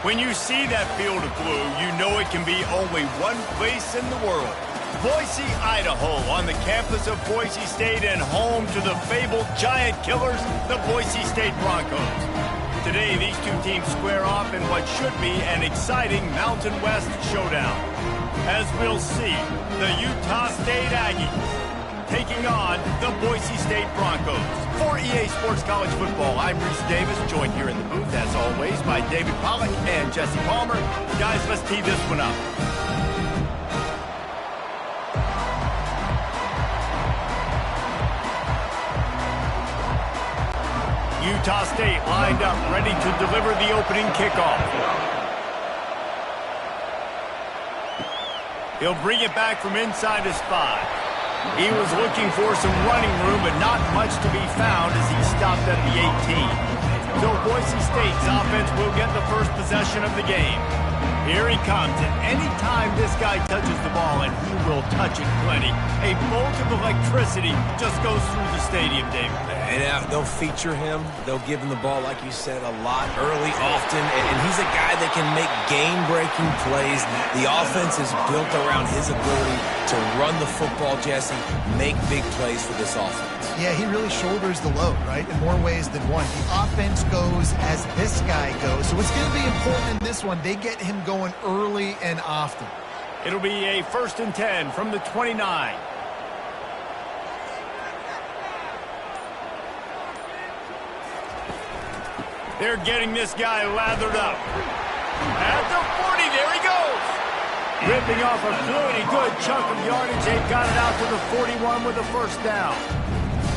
When you see that field of blue, you know it can be only one place in the world. Boise, Idaho, on the campus of Boise State and home to the fabled giant killers, the Boise State Broncos. Today, these two teams square off in what should be an exciting Mountain West showdown. As we'll see, the Utah State Aggies taking on the Boise State Broncos. For EA Sports College Football, I'm Reese Davis, joined here in the booth, as always, by David Pollack and Jesse Palmer. Guys, let's tee this one up. Utah State lined up, ready to deliver the opening kickoff. He'll bring it back from inside his 5. He was looking for some running room, but not much to be found as he stopped at the 18. So Boise State's offense will get the first possession of the game. Here he comes, and any time this guy touches the ball, and he will touch it plenty, a bolt of electricity just goes through the stadium, David. And they'll feature him. They'll give him the ball, like you said, a lot, early, often. And he's a guy that can make game-breaking plays. The offense is built around his ability to run the football, Jesse, make big plays for this offense. Yeah, he really shoulders the load, right, in more ways than one. The offense goes as this guy goes. So it's going to be important in this one. They get him going early and often. It'll be a 1st and 10 from the 29. They're getting this guy lathered up. At the 40, there he goes. Ripping off a pretty good chunk of yardage. They got it out to the 41 with a 1st down.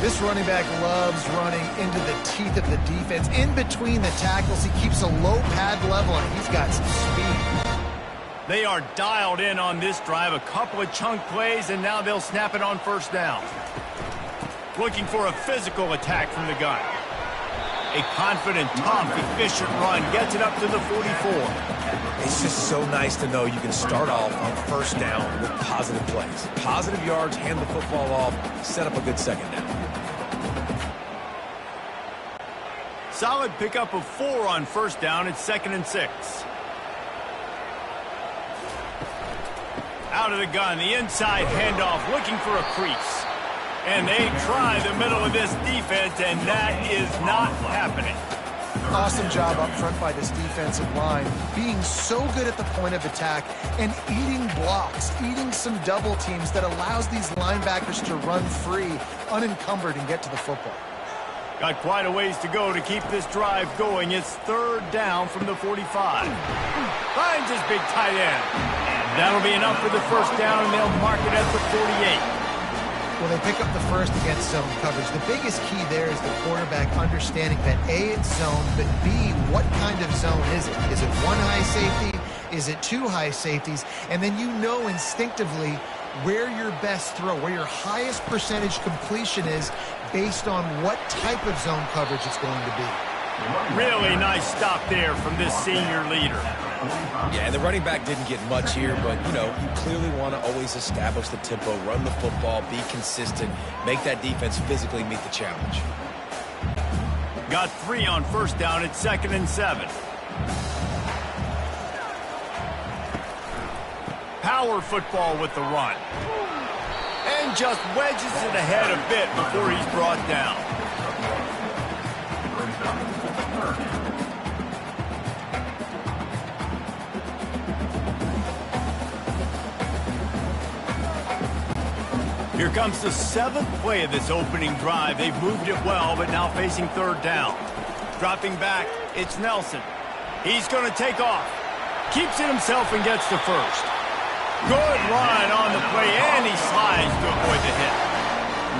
This running back loves running into the teeth of the defense. In between the tackles, he keeps a low pad level, and he's got some speed. They are dialed in on this drive. A couple of chunk plays, and now they'll snap it on 1st down. Looking for a physical attack from the gun. A confident, tough, efficient run gets it up to the 44. It's just so nice to know you can start off on 1st down with positive plays. Positive yards, hand the football off, set up a good 2nd down. Solid pickup of 4 on 1st down. It's 2nd and 6. Out of the gun, the inside handoff, looking for a crease. And they try the middle of this defense, and that is not happening. Awesome job up front by this defensive line, being so good at the point of attack and eating blocks, eating some double teams that allows these linebackers to run free, unencumbered, and get to the football. Got quite a ways to go to keep this drive going. It's 3rd down from the 45. Finds his big tight end. That'll be enough for the 1st down, and they'll mark it at the 48. Well, they pick up the 1st against zone coverage. The biggest key there is the quarterback understanding that A, it's zone, but B, what kind of zone is it? Is it 1 high safety? Is it 2 high safeties? And then you know instinctively where your best throw, where your highest percentage completion is based on what type of zone coverage it's going to be. Really nice stop there from this senior leader. Yeah, and the running back didn't get much here, but, you know, you clearly want to always establish the tempo, run the football, be consistent, make that defense physically meet the challenge. Got 3 on 1st down. It's 2nd and 7. Power football with the run. And just wedges it ahead a bit before he's brought down. Here comes the 7th play of this opening drive. They've moved it well, but now facing 3rd down. Dropping back, it's Nelson. He's going to take off. Keeps it himself and gets the 1st. Good run on the play, and he slides to avoid the hit.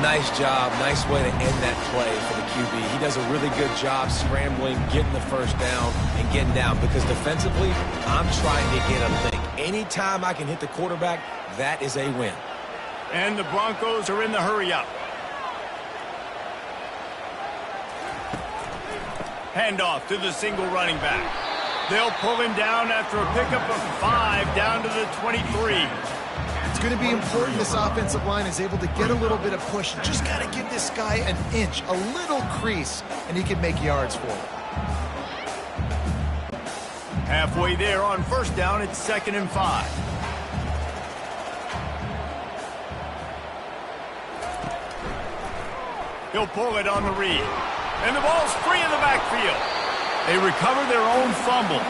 Nice job. Nice way to end that play for the QB. He does a really good job scrambling, getting the 1st down, and getting down. Because defensively, I'm trying to get a lick. Anytime I can hit the quarterback, that is a win. And the Broncos are in the hurry-up. Handoff to the single running back. They'll pull him down after a pickup of 5 down to the 23. It's going to be important this offensive line is able to get a little bit of push. Just got to give this guy an inch, a little crease, and he can make yards for it. Halfway there on first down, it's 2nd and 5. He'll pull it on the read. And the ball's free in the backfield. They recover their own fumble.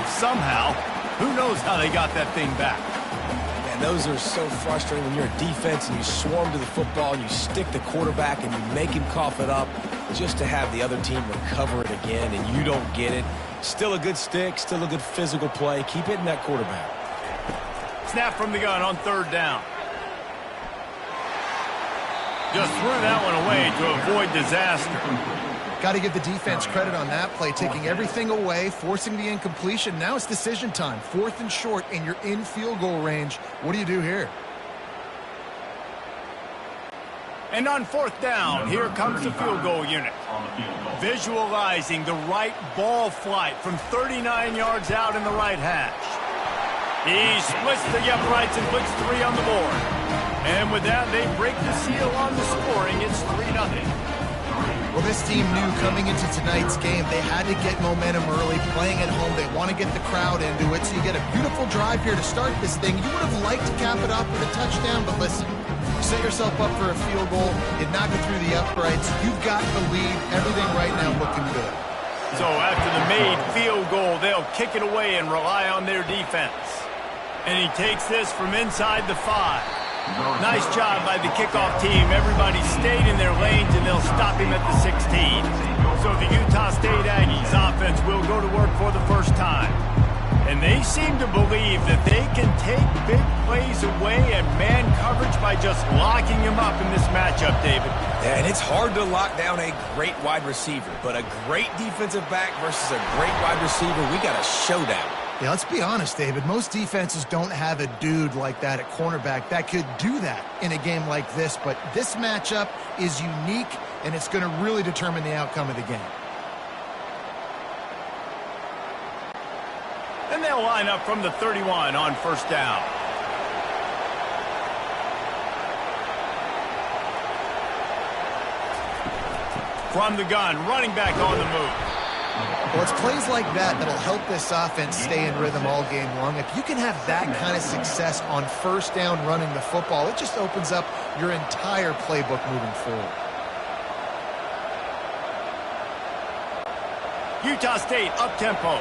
Somehow, who knows how they got that thing back. And those are so frustrating when you're a defense and you swarm to the football and you stick the quarterback and you make him cough it up just to have the other team recover it again and you don't get it. Still a good stick, still a good physical play. Keep hitting that quarterback. Snap from the gun on 3rd down. Just threw that one away to avoid disaster. Got to give the defense credit on that play, taking everything away, forcing the incompletion. Now it's decision time. 4th and short, and you're in field goal range. What do you do here? And on 4th down, here comes the field goal unit. Visualizing the right ball flight from 39 yards out in the right hash. He splits the uprights and puts 3 on the board. And with that, they break the seal on the scoring. It's 3-0. Well, this team knew coming into tonight's game they had to get momentum early, playing at home. They want to get the crowd into it, so you get a beautiful drive here to start this thing. You would have liked to cap it off with a touchdown, but listen, you set yourself up for a field goal, you knock it through the uprights, you've got the lead, everything right now looking good. So after the made field goal, they'll kick it away and rely on their defense. And he takes this from inside the 5. Nice job by the kickoff team. Everybody stayed in their lanes, and they'll stop him at the 16. So the Utah State Aggies offense will go to work for the first time. And they seem to believe that they can take big plays away and man coverage by just locking him up in this matchup, David. Yeah, and it's hard to lock down a great wide receiver, but a great defensive back versus a great wide receiver, we got a showdown. Yeah, let's be honest, David. Most defenses don't have a dude like that at cornerback that could do that in a game like this, but this matchup is unique, and it's going to really determine the outcome of the game. And they'll line up from the 31 on first down. From the gun, running back on the move. Well, it's plays like that that'll help this offense stay in rhythm all game long. If you can have that kind of success on first down running the football, it just opens up your entire playbook moving forward. Utah State up-tempo.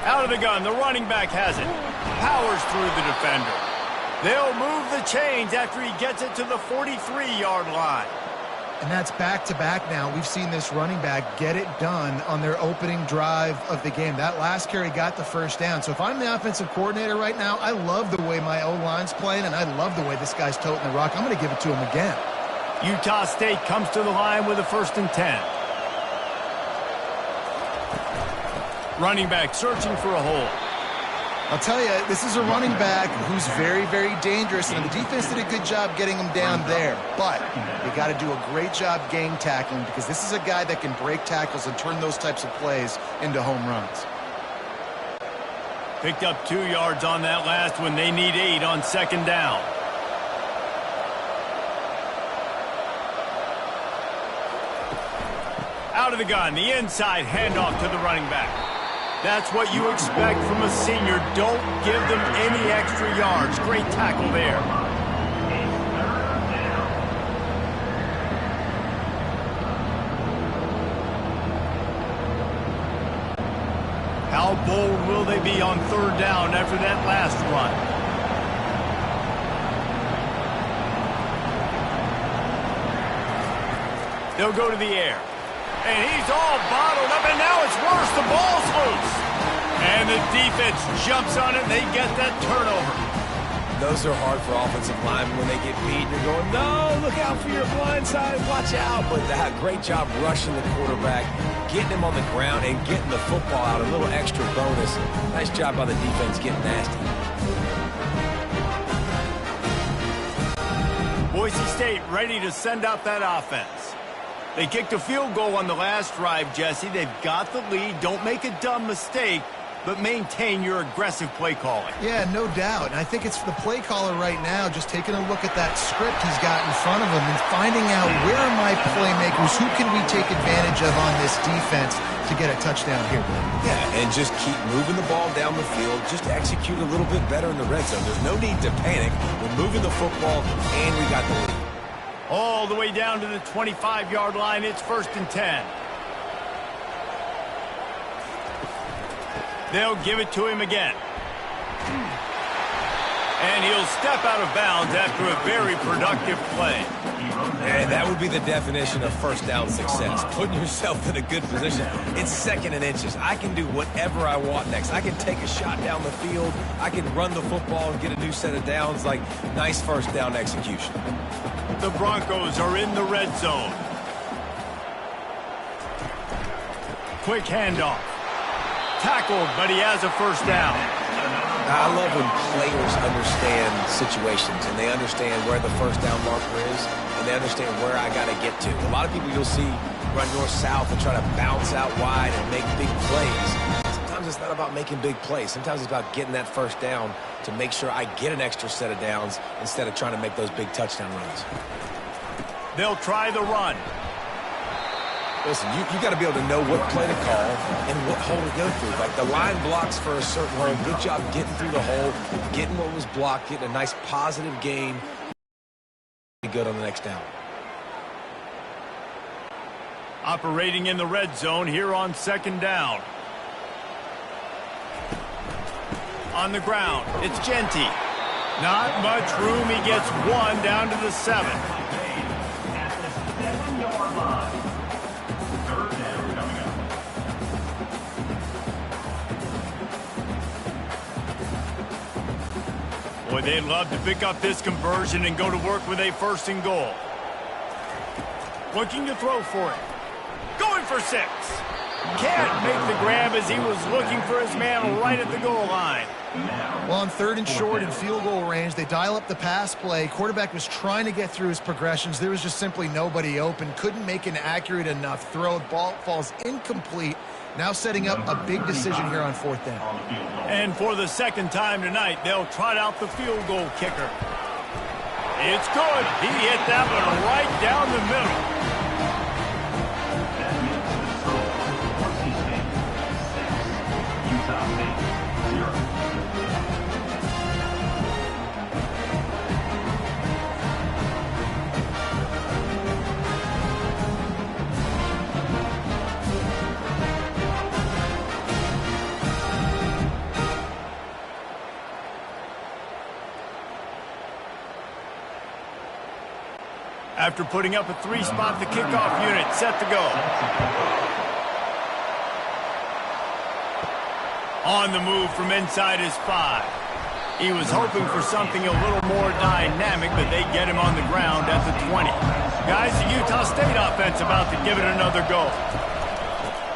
Out of the gun, the running back has it. Powers through the defender. They'll move the chains after he gets it to the 43-yard line. And that's back-to-back now. We've seen this running back get it done on their opening drive of the game. That last carry got the first down. So if I'm the offensive coordinator right now, I love the way my O-line's playing, and I love the way this guy's toting the rock. I'm going to give it to him again. Utah State comes to the line with a 1st and 10. Running back searching for a hole. I'll tell you, this is a running back who's very, very dangerous, and the defense did a good job getting him down there. But you got to do a great job gang tackling, because this is a guy that can break tackles and turn those types of plays into home runs. Picked up 2 yards on that last one. They need 8 on 2nd down. Out of the gun, the inside handoff to the running back. That's what you expect from a senior. Don't give them any extra yards. Great tackle there. How bold will they be on 3rd down after that last run? They'll go to the air. And he's all bottled up, and now it's worse. The ball's loose. And the defense jumps on it, and they get that turnover. Those are hard for offensive linemen when they get beat. You're going, no, look out for your blind side, watch out. But that great job rushing the quarterback, getting him on the ground, and getting the football out, a little extra bonus. Nice job by the defense getting nasty. Boise State ready to send out that offense. They kicked a field goal on the last drive, Jesse. They've got the lead. Don't make a dumb mistake. but maintain your aggressive play calling. Yeah, no doubt. And I think it's the play caller right now just taking a look at that script he's got in front of him and finding out where are my playmakers, who can we take advantage of on this defense to get a touchdown here. Yeah, and just keep moving the ball down the field. Just execute a little bit better in the red zone. There's no need to panic. We're moving the football, and we got the lead. All the way down to the 25-yard line. It's 1st and 10. They'll give it to him again. And he'll step out of bounds after a very productive play. And that would be the definition of first down success. Putting yourself in a good position. It's 2nd and inches. I can do whatever I want next. I can take a shot down the field. I can run the football and get a new set of downs. Like, nice first down execution. The Broncos are in the red zone. Quick handoff. Tackled, but he has a first down. I love when players understand situations and they understand where the first down marker is and they understand where I got to get to. A lot of people you'll see run north-south and try to bounce out wide and make big plays. Sometimes it's not about making big plays. Sometimes it's about getting that first down to make sure I get an extra set of downs instead of trying to make those big touchdown runs. They'll try the run. Listen, you got to be able to know what play to call and what hole to go through. Like, the line blocks for a certain hole. Good job getting through the hole, getting what was blocked, getting a nice positive gain. Good on the next down. Operating in the red zone here on 2nd down. On the ground, it's Genty. Not much room. He gets 1 down to the 7. Boy, they'd love to pick up this conversion and go to work with a 1st and goal. Looking to throw for it. Going for 6. Can't make the grab as he was looking for his man right at the goal line. Well, on 3rd and short in field goal range, they dial up the pass play. Quarterback was trying to get through his progressions. There was just simply nobody open. Couldn't make an accurate enough throw. Ball falls incomplete. Now setting up a big decision here on 4th down. And for the 2nd time tonight, they'll trot out the field goal kicker. It's good. He hit that one right down the middle. After putting up a 3-spot, the kickoff unit set to go. On the move from inside his 5. He was hoping for something a little more dynamic, but they get him on the ground at the 20. Guys, the Utah State offense about to give it another go.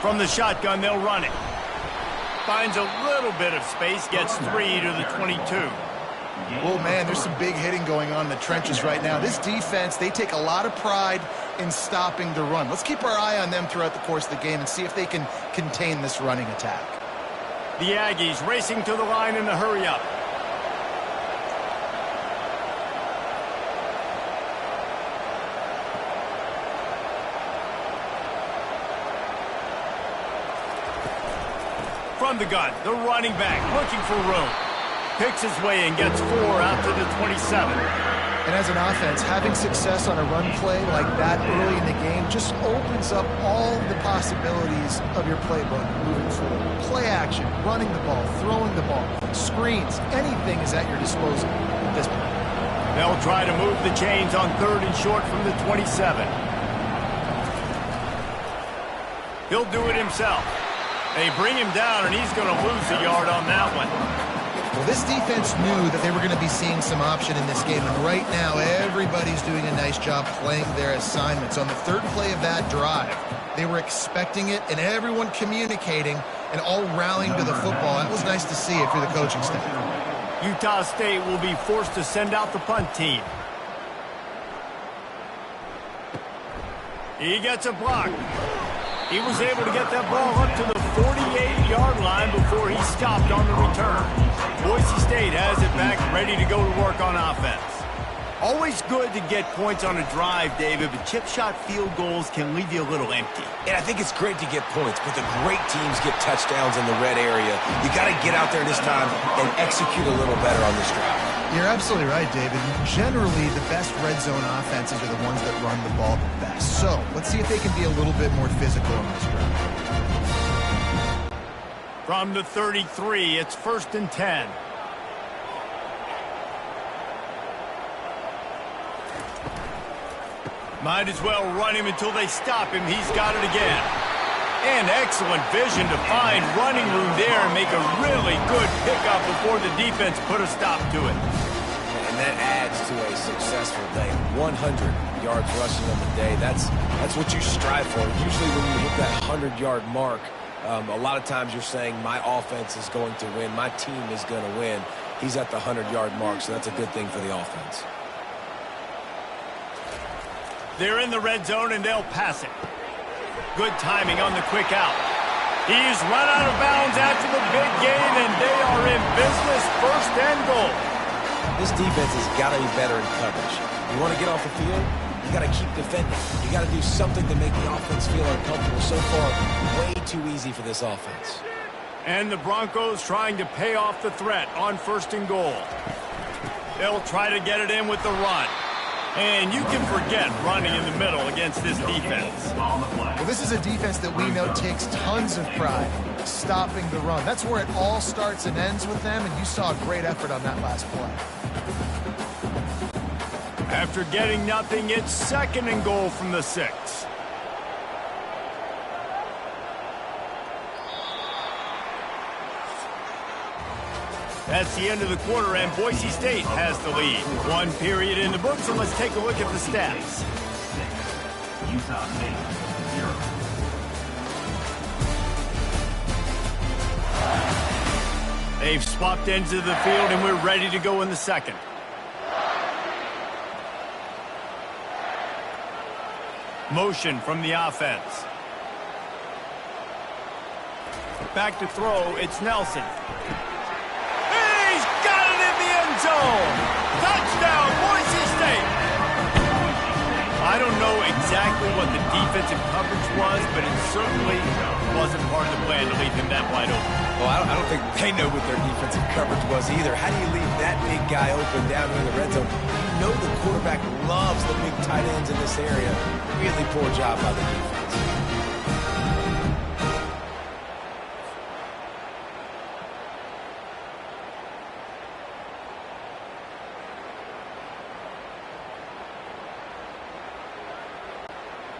From the shotgun, they'll run it. Finds a little bit of space, gets 3 to the 22. Oh, man, there's some big hitting going on in the trenches right now. This defense, they take a lot of pride in stopping the run. Let's keep our eye on them throughout the course of the game and see if they can contain this running attack. The Aggies racing to the line in a hurry-up. From the gun, the running back looking for room. Picks his way and gets 4 out to the 27. And as an offense, having success on a run play like that early in the game just opens up all the possibilities of your playbook moving forward. Play action, running the ball, throwing the ball, screens, anything is at your disposal at this point. They'll try to move the chains on 3rd and short from the 27. He'll do it himself. They bring him down, and he's going to lose a yard on that one. Well, this defense knew that they were going to be seeing some option in this game, and right now everybody's doing a nice job playing their assignments. On the 3rd play of that drive, they were expecting it, and everyone communicating and all rallying to the football. That was nice to see if you're the coaching staff. Utah State will be forced to send out the punt team. He gets a block. He was able to get that ball up to the 48-yard line before he stopped on the return. Boise State has it back, ready to go to work on offense. Always good to get points on a drive, David, but chip shot field goals can leave you a little empty. And I think it's great to get points, but the great teams get touchdowns in the red area. You got to get out there this time and execute a little better on this drive. You're absolutely right, David. Generally, the best red zone offenses are the ones that run the ball the best. So let's see if they can be a little bit more physical in this drive. From the 33, it's 1st and 10. Might as well run him until they stop him. He's got it again. And excellent vision to find running room there and make a really good pickup before the defense put a stop to it. And that adds to a successful day. 100 yards rushing on the day. That's what you strive for. Usually when you hit that 100-yard mark, a lot of times you're saying my offense is going to win, my team is going to win. He's at the 100-yard mark, so that's a good thing for the offense. They're in the red zone, and they'll pass it. Good timing on the quick out. He's run out of bounds after the big game, and they are in business, 1st and goal. This defense has got to be better in coverage. You want to get off the field, you got to keep defending. You got to do something to make the offense feel uncomfortable. So far, way too easy for this offense. And the Broncos trying to pay off the threat on 1st and goal. They'll try to get it in with the run. And you can forget running in the middle against this defense. Well, this is a defense that we know takes tons of pride stopping the run. That's where it all starts and ends with them, and you saw a great effort on that last play. After getting nothing, it's 2nd and goal from the 6. That's the end of the quarter, and Boise State has the lead. 1 period in the books, and let's take a look at the stats. Utah State, 0. They've swapped ends of the field, and we're ready to go in the 2nd. Motion from the offense. Back to throw, it's Nelson. Zone. Touchdown, Boise State. I don't know exactly what the defensive coverage was, but it certainly wasn't part of the plan to leave him that wide open. Well, I don't think they know what their defensive coverage was either. How do you leave that big guy open down here in the red zone? You know the quarterback loves the big tight ends in this area. Really poor job by the defense.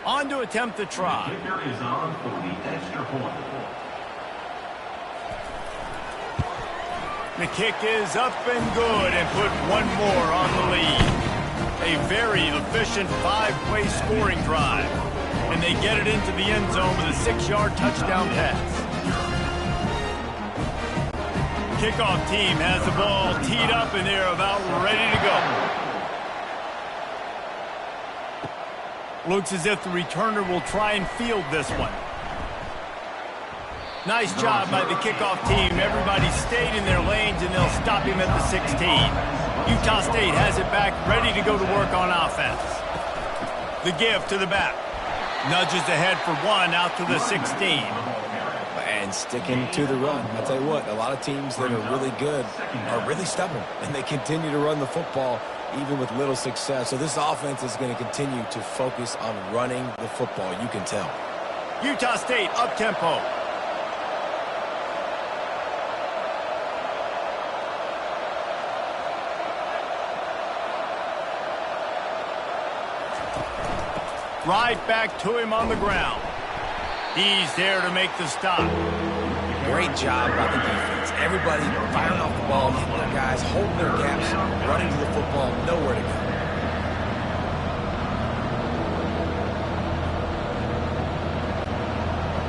On to attempt the try. The kicker is on for the extra point. The kick is up and good and put one more on the lead. A very efficient 5-play scoring drive. And they get it into the end zone with a 6-yard touchdown pass. Kickoff team has the ball teed up and they're about ready to go. Looks as if the returner will try and field this one. Nice job by the kickoff team. Everybody stayed in their lanes, and they'll stop him at the 16. Utah State has it back, ready to go to work on offense. The give to the back. Nudges ahead for 1 out to the 16. And sticking to the run. I'll tell you what, a lot of teams that are really good are really stubborn, and they continue to run the football even with little success. So this offense is going to continue to focus on running the football. You can tell. Utah State up-tempo. Right back to him on the ground. He's there to make the stop. Great job by the defense. Everybody firing off the ball, hitting their guys, holding their gaps, running to the football, nowhere to go.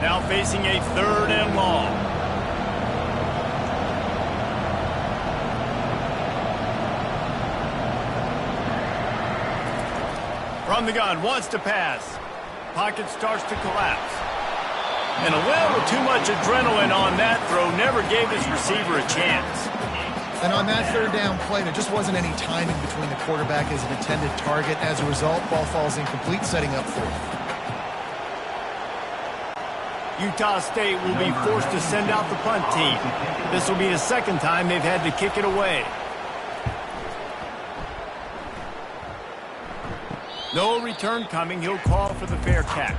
Now facing a 3rd and long. From the gun, wants to pass. Pocket starts to collapse. And a little too much adrenaline on that throw never gave his receiver a chance. And on that third down play, there just wasn't any timing between the quarterback and his intended target. As a result, ball falls incomplete, setting up fourth. Utah State will be forced to send out the punt team. This will be the second time they've had to kick it away. No return coming. He'll call for the fair catch.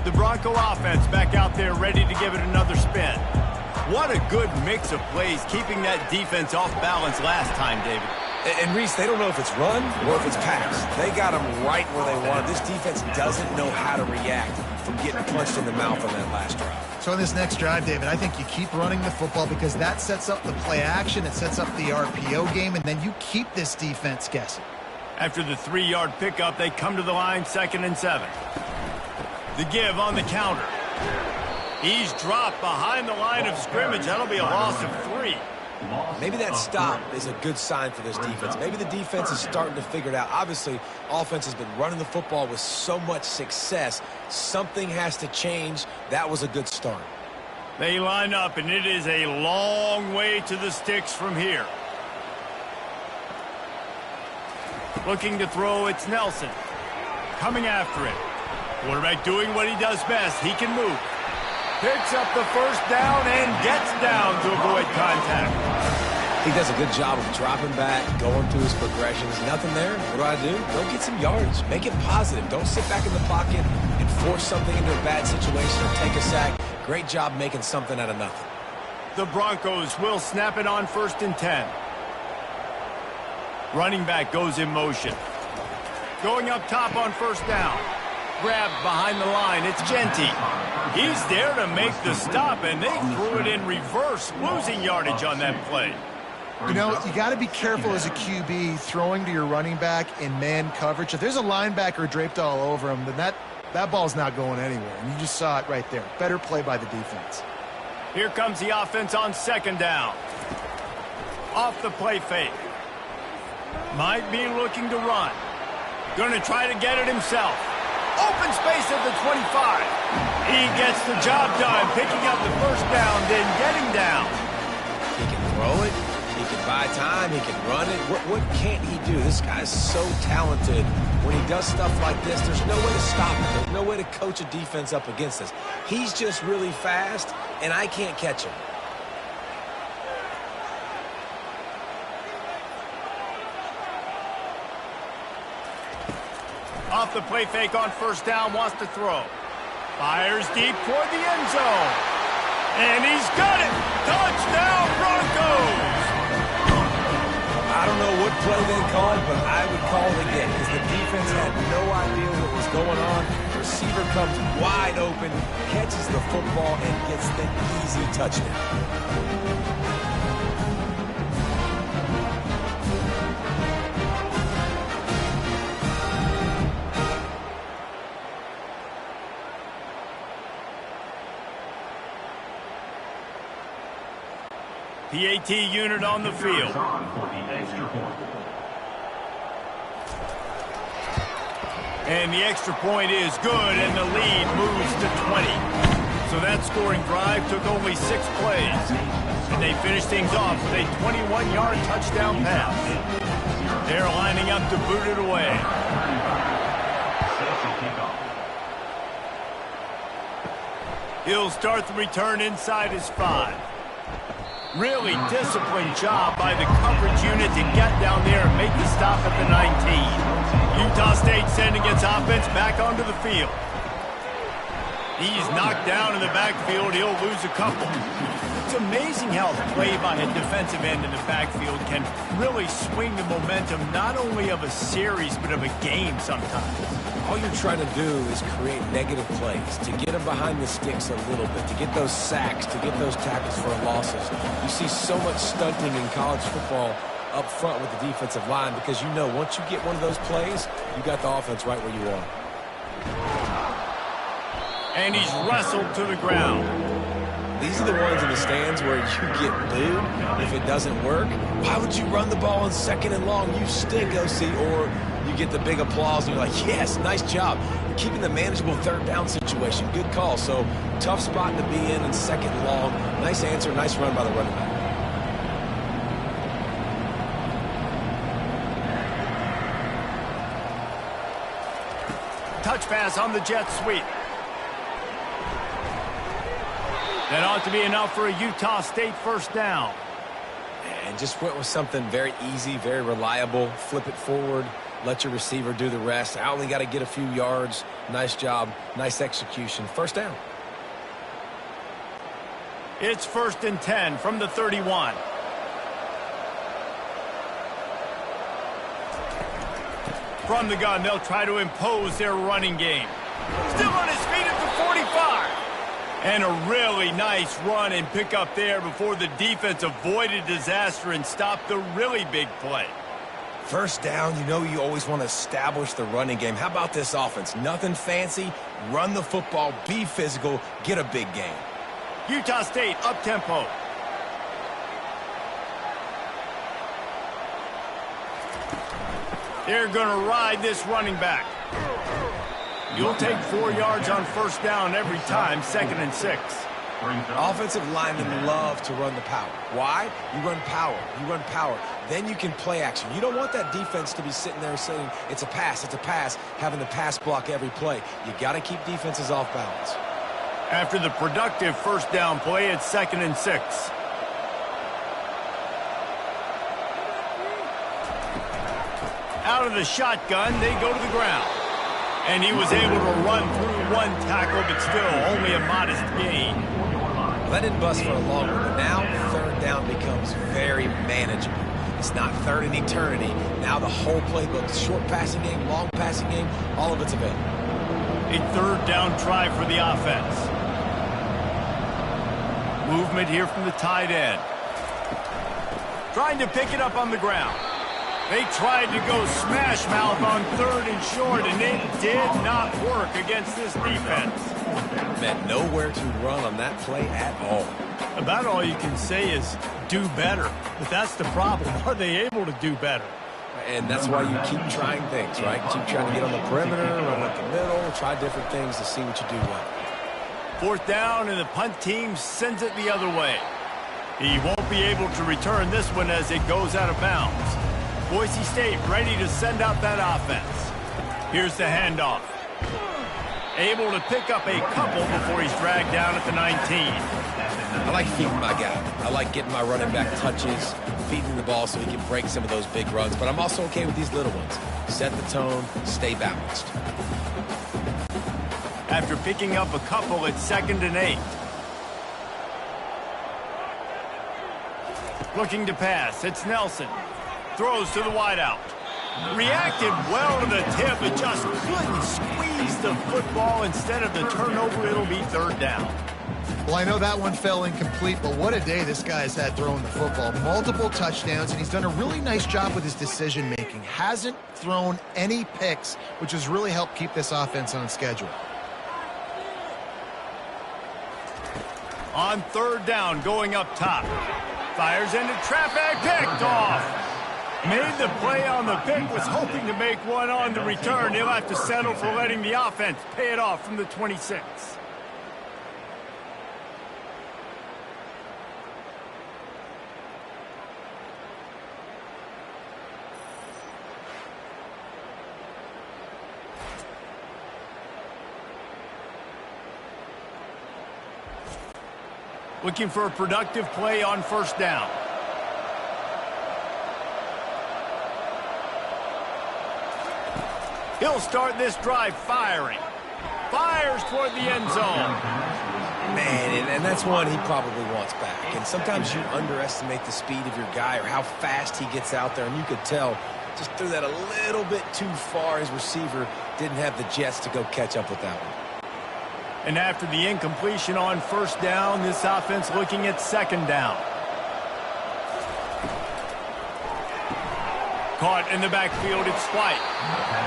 The Bronco offense back out there ready to give it another spin. What a good mix of plays, keeping that defense off balance last time, David. And Reese, they don't know if it's run or if it's pass. They got them right where they want. This defense doesn't know how to react from getting punched in the mouth on that last drive. So in this next drive, David, I think you keep running the football because that sets up the play action, it sets up the RPO game, and then you keep this defense guessing. After the 3-yard pickup, they come to the line, 2nd and 7. The give on the counter. He's dropped behind the line of scrimmage. That'll be a loss of 3. Maybe that stop is a good sign for this defense. Maybe the defense is starting to figure it out. Obviously, offense has been running the football with so much success. Something has to change. That was a good start. They line up, and it is a long way to the sticks from here. Looking to throw, it's Nelson. Coming after it. Quarterback doing what he does best. He can move. Picks up the first down and gets down to avoid contact. He does a good job of dropping back, going through his progressions. Nothing there. What do? Go get some yards. Make it positive. Don't sit back in the pocket and force something into a bad situation or take a sack. Great job making something out of nothing. The Broncos will snap it on 1st and 10. Running back goes in motion. Going up top on 1st down. Grabbed behind the line. It's Genty. He's there to make the stop, and they threw it in reverse, losing yardage on that play. You know, you got to be careful as a QB throwing to your running back in man coverage. If there's a linebacker draped all over him, then that ball's not going anywhere, and you just saw it right there. Better play by the defense. Here comes the offense on 2nd down. Off the play fake. Might be looking to run. Going to try to get it himself. Open space at the 25. He gets the job done, picking up the first down, then getting down. He can throw it. He can buy time. He can run it. What can't he do? This guy's so talented. When he does stuff like this, there's no way to stop him. There's no way to coach a defense up against this. He's just really fast, and I can't catch him. Off the play fake on 1st down, wants to throw. Fires deep toward the end zone. And he's got it! Touchdown, Broncos! I don't know what play they called, but I would call it again because the defense had no idea what was going on. Receiver comes wide open, catches the football, and gets the easy touchdown. PAT unit on the field. And the extra point is good, and the lead moves to 20. So that scoring drive took only 6 plays. And they finished things off with a 21-yard touchdown pass. They're lining up to boot it away. He'll start the return inside his 5. Really disciplined job by the coverage unit to get down there and make the stop at the 19. Utah State sending its offense back onto the field. He's knocked down in the backfield. He'll lose a couple. It's amazing how a play by a defensive end in the backfield can really swing the momentum not only of a series but of a game sometimes. All you're trying to do is create negative plays, to get them behind the sticks a little bit, to get those sacks, to get those tackles for losses. You see so much stunting in college football up front with the defensive line because you know once you get one of those plays, you got the offense right where you are. And he's wrestled to the ground. These are the ones in the stands where you get booed if it doesn't work. Why would you run the ball on 2nd and long? You stink, OC, or you get the big applause, and you're like, yes, nice job. You're keeping the manageable third down situation. Good call. So tough spot to be in and second long. Nice answer, nice run by the running back. Touch pass on the jet sweep. That ought to be enough for a Utah State first down. And just went with something very easy, very reliable. Flip it forward, let your receiver do the rest. I only got to get a few yards. Nice job, nice execution. First down. It's 1st and 10 from the 31. From the gun, they'll try to impose their running game. Still on his feet at the 45. And a really nice run and pick up there before the defense avoided disaster and stopped the really big play. First down, you know you always want to establish the running game. How about this offense? Nothing fancy. Run the football, be physical, get a big gain. Utah State up-tempo. They're going to ride this running back. You'll take 4 yards on first down every time, 2nd and 6. Offensive linemen love to run the power. Why? You run power. You run power. Then you can play action. You don't want that defense to be sitting there saying, it's a pass, having the pass block every play. You got to keep defenses off balance. After the productive first down play, it's 2nd and 6. Out of the shotgun, they go to the ground. And he was able to run through one tackle, but still only a modest gain. Well, that didn't bust for a long one, but now third down becomes very manageable. It's not third and eternity. Now the whole playbook, short passing game, long passing game, all of it's available. A third down try for the offense. Movement here from the tight end. Trying to pick it up on the ground. They tried to go smash mouth on 3rd and short, and it did not work against this defense. Meant nowhere to run on that play at all. About all you can say is do better. But that's the problem. Are they able to do better? And that's why you keep trying things, right? Keep trying to get on the perimeter, run up the middle, try different things to see what you do well. 4th down, and the punt team sends it the other way. He won't be able to return this one as it goes out of bounds. Boise State ready to send out that offense. Here's the handoff. Able to pick up a couple before he's dragged down at the 19. I like feeding my guy. I like getting my running back touches, feeding the ball so he can break some of those big runs. But I'm also okay with these little ones. Set the tone, stay balanced. After picking up a couple, it's 2nd and 8. Looking to pass, it's Nelson. Throws to the wideout. Reacted well to the tip, but just couldn't squeeze the football. Instead of the turnover, it'll be 3rd down. Well, I know that one fell incomplete, but what a day this guy's had throwing the football. Multiple touchdowns, and he's done a really nice job with his decision-making. Hasn't thrown any picks, which has really helped keep this offense on schedule. On 3rd down, going up top. Fires into traffic, picked off. Made the play on the pick, was hoping to make one on the return. He'll have to settle for letting the offense pay it off from the 26. Looking for a productive play on 1st down. He'll start this drive firing. Fires toward the end zone. Man, and that's one he probably wants back. And sometimes you underestimate the speed of your guy or how fast he gets out there. And you could tell just threw that a little bit too far. His receiver didn't have the jets to go catch up with that one. And after the incompletion on 1st down, this offense looking at 2nd down. Caught in the backfield, it's White.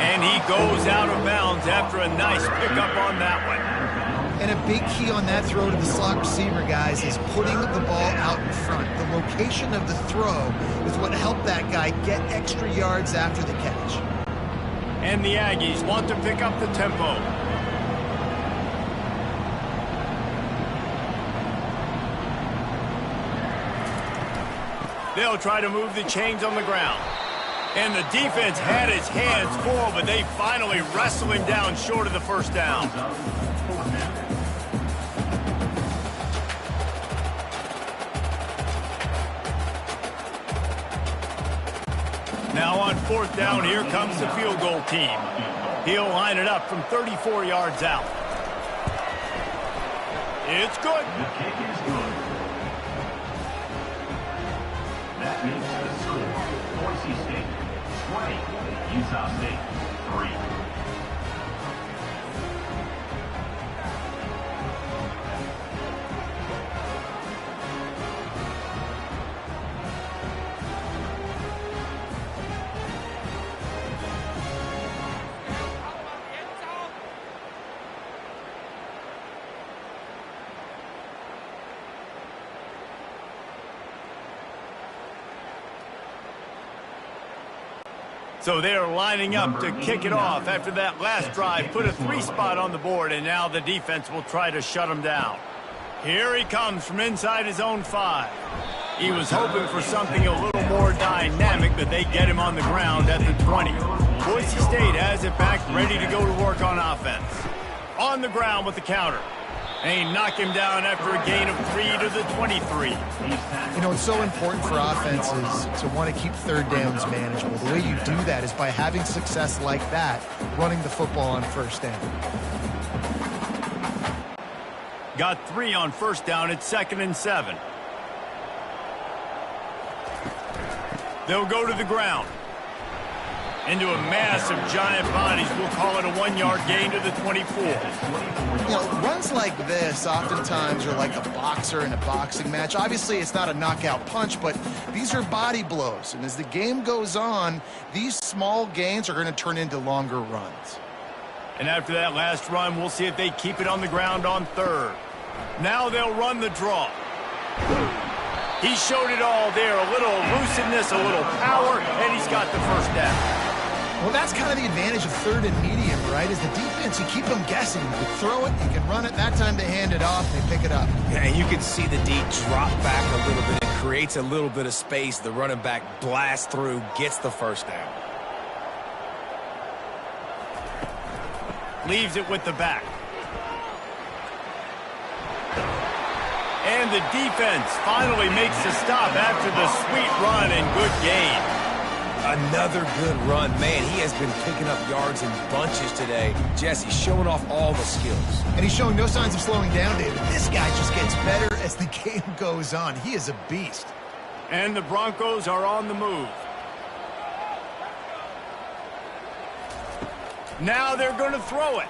And he goes out of bounds after a nice pickup on that one. And a big key on that throw to the slot receiver, guys, is putting the ball out in front. The location of the throw is what helped that guy get extra yards after the catch. And the Aggies want to pick up the tempo. They'll try to move the chains on the ground. And the defense had his hands full, but they finally wrestle him down short of the first down. Now on fourth down, here comes the field goal team. He'll line it up from 34 yards out. It's good. The kick is good. That makes the score Boise State 20, Utah State 3. So they're lining up to kick it off after that last drive. Put a 3-spot on the board, and now the defense will try to shut him down. Here he comes from inside his own 5. He was hoping for something a little more dynamic, but they get him on the ground at the 20. Boise State has it back, ready to go to work on offense. On the ground with the counter. And he knocked him down after a gain of 3 to the 23. You know, it's so important for offenses to want to keep third downs manageable. The way you do that is by having success like that, running the football on first down. Got 3 on first down. It's 2nd and 7. They'll go to the ground. Into a mass of giant bodies. We'll call it a 1-yard gain to the 24. You know, runs like this oftentimes are like a boxer in a boxing match. Obviously, it's not a knockout punch, but these are body blows. And as the game goes on, these small gains are going to turn into longer runs. And after that last run, we'll see if they keep it on the ground on 3rd. Now they'll run the draw. He showed it all there. A little elusiveness, a little power, and he's got the first down. Well, that's kind of the advantage of 3rd and medium, right? Is the defense, you keep them guessing. You can throw it, you can run it. That time they hand it off, they pick it up. Yeah, and you can see the D drop back a little bit. It creates a little bit of space. The running back blasts through, gets the first down. Leaves it with the back. And the defense finally makes the stop after the sweet run and good gain. Another good run. Man, he has been picking up yards in bunches today. Jesse showing off all the skills. And he's showing no signs of slowing down, David. This guy just gets better as the game goes on. He is a beast. And the Broncos are on the move. Now they're going to throw it.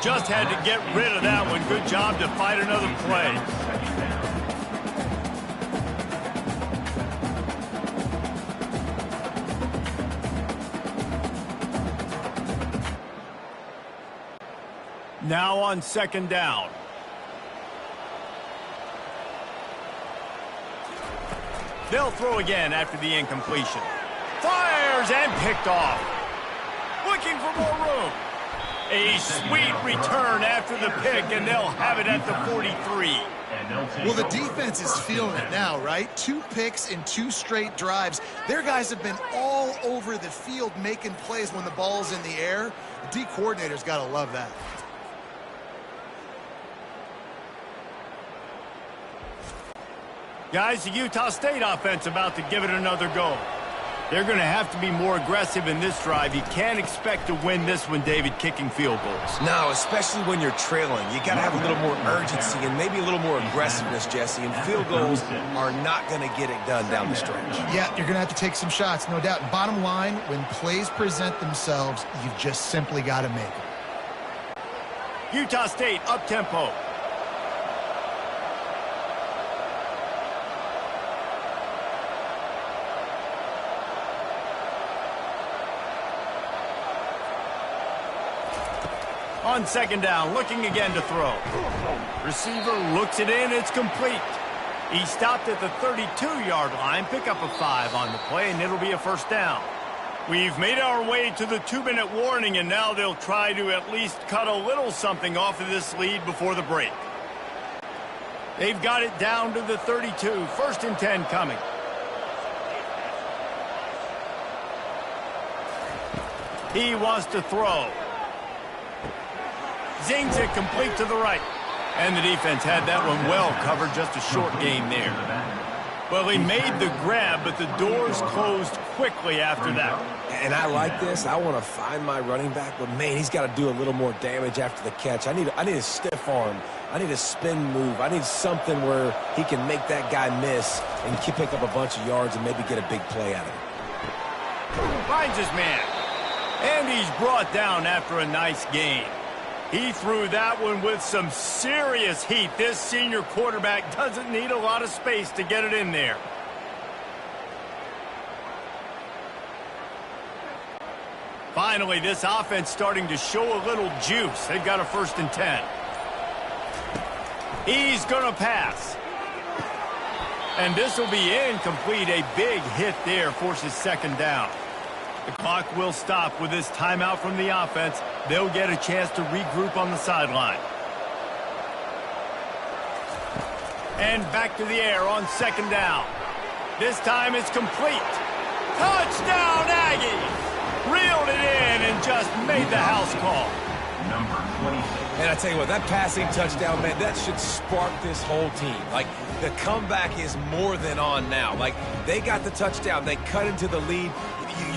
Just had to get rid of that one. Good job to fight another play. Now on 2nd down. They'll throw again after the incompletion. Fires and picked off. Looking for more room. A sweet return after the pick, and they'll have it at the 43. Well, the defense is feeling it now, right? 2 picks in 2 straight drives. Their guys have been all over the field making plays when the ball's in the air. The D coordinator's got to love that. Guys, the Utah State offense about to give it another go. They're going to have to be more aggressive in this drive. You can't expect to win this one, David, kicking field goals. No, especially when you're trailing. You got to have a little more urgency and maybe a little more aggressiveness, Jesse. And field goals are not going to get it done down the stretch. Yeah, you're going to have to take some shots, no doubt. Bottom line, when plays present themselves, you've just simply got to make them. Utah State up-tempo. On 2nd down, looking again to throw. Receiver looks it in, it's complete. He stopped at the 32-yard line, pick up a 5 on the play, and it'll be a first down. We've made our way to the 2-minute warning, and now they'll try to at least cut a little something off of this lead before the break. They've got it down to the 32. 1st and 10 coming. He wants to throw. Zings it complete to the right. And the defense had that one well covered, just a short game there. Well, he made the grab, but the doors closed quickly after that. And I like this. I want to find my running back, but, man, he's got to do a little more damage after the catch. I need a stiff arm. I need a spin move. I need something where he can make that guy miss and pick up a bunch of yards and maybe get a big play out of it. Finds his man. And he's brought down after a nice gain. He threw that one with some serious heat. This senior quarterback doesn't need a lot of space to get it in there. Finally, this offense starting to show a little juice. They've got a 1st and 10. He's going to pass. And this will be incomplete. A big hit there forces 2nd down. The clock will stop with this timeout from the offense. They'll get a chance to regroup on the sideline. And back to the air on 2nd down. This time it's complete. Touchdown, Aggies! Reeled it in and just made the house call. Number 26. And I tell you what, that passing touchdown, man, that should spark this whole team. Like, the comeback is more than on now. Like, they got the touchdown. They cut into the lead.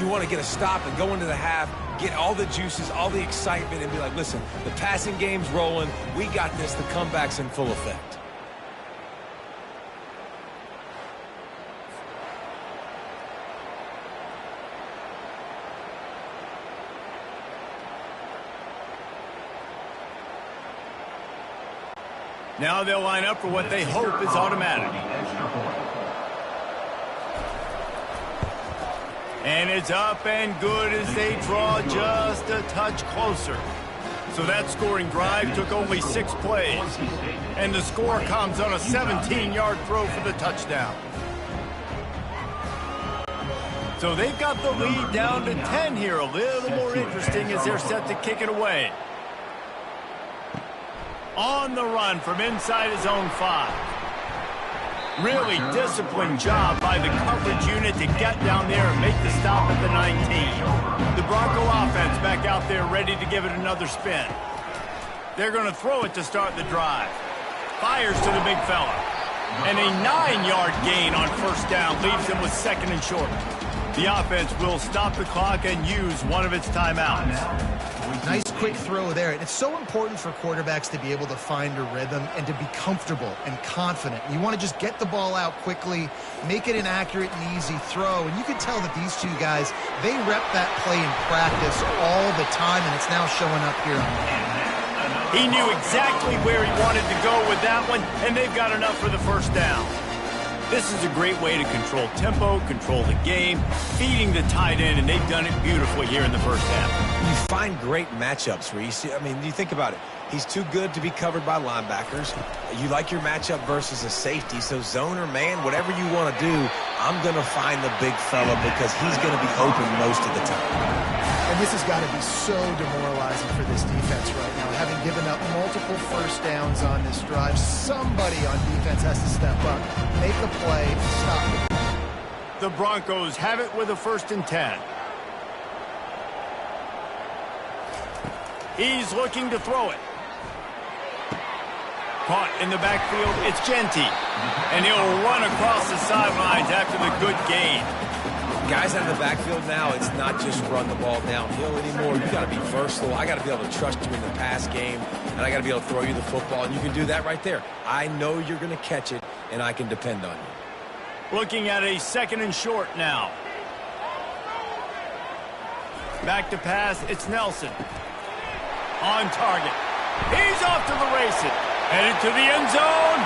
You want to get a stop and go into the half, get all the juices, all the excitement, and be like, listen, the passing game's rolling. We got this. The comeback's in full effect. Now they'll line up for what they hope is automatic. And it's up and good as they draw just a touch closer. So that scoring drive took only 6 plays. And the score comes on a 17-yard throw for the touchdown. So they've got the lead down to 10 here. A little more interesting as they're set to kick it away. On the run from inside his own 5. Really disciplined job by the coverage unit to get down there and make the stop at the 19. The Bronco offense back out there ready to give it another spin. They're going to throw it to start the drive. Fires to the big fella. And a 9-yard gain on 1st down leaves him with 2nd and short. The offense will stop the clock and use one of its timeouts. Nice quick throw there. And it's so important for quarterbacks to be able to find a rhythm and to be comfortable and confident. You want to just get the ball out quickly, make it an accurate and easy throw. And you can tell that these two guys, they rep that play in practice all the time, and it's now showing up here on the field. He knew exactly where he wanted to go with that one, and they've got enough for the 1st down. This is a great way to control tempo, control the game, feeding the tight end, and they've done it beautifully here in the 1st half. You find great matchups where you see, I mean, you think about it. He's too good to be covered by linebackers. You like your matchup versus a safety, so zone or man, whatever you want to do, I'm going to find the big fella because he's going to be open most of the time. And this has got to be so demoralizing for this defense right now. Having given up multiple 1st downs on this drive, somebody on defense has to step up, make a play, and stop it. The Broncos have it with a 1st and 10. He's looking to throw it. Caught in the backfield, it's Genty. And he'll run across the sidelines after the good gain. Guys out of the backfield now, it's not just run the ball downhill anymore. You got to be versatile. I got to be able to trust you in the pass game, and I got to be able to throw you the football, and you can do that right there. I know you're going to catch it, and I can depend on you. Looking at a 2nd and short now. Back to pass, it's Nelson. On target. He's off to the races. Headed to the end zone,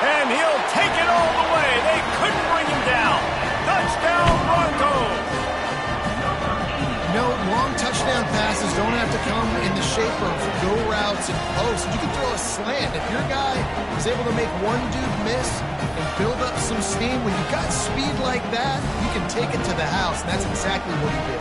and he'll take it all the way. They couldn't bring him down. Touchdown, Broncos! No, long touchdown passes don't have to come in the shape of go routes and posts. You can throw a slant. If your guy is able to make one dude miss and build up some steam, when you've got speed like that, you can take it to the house, and that's exactly what he did.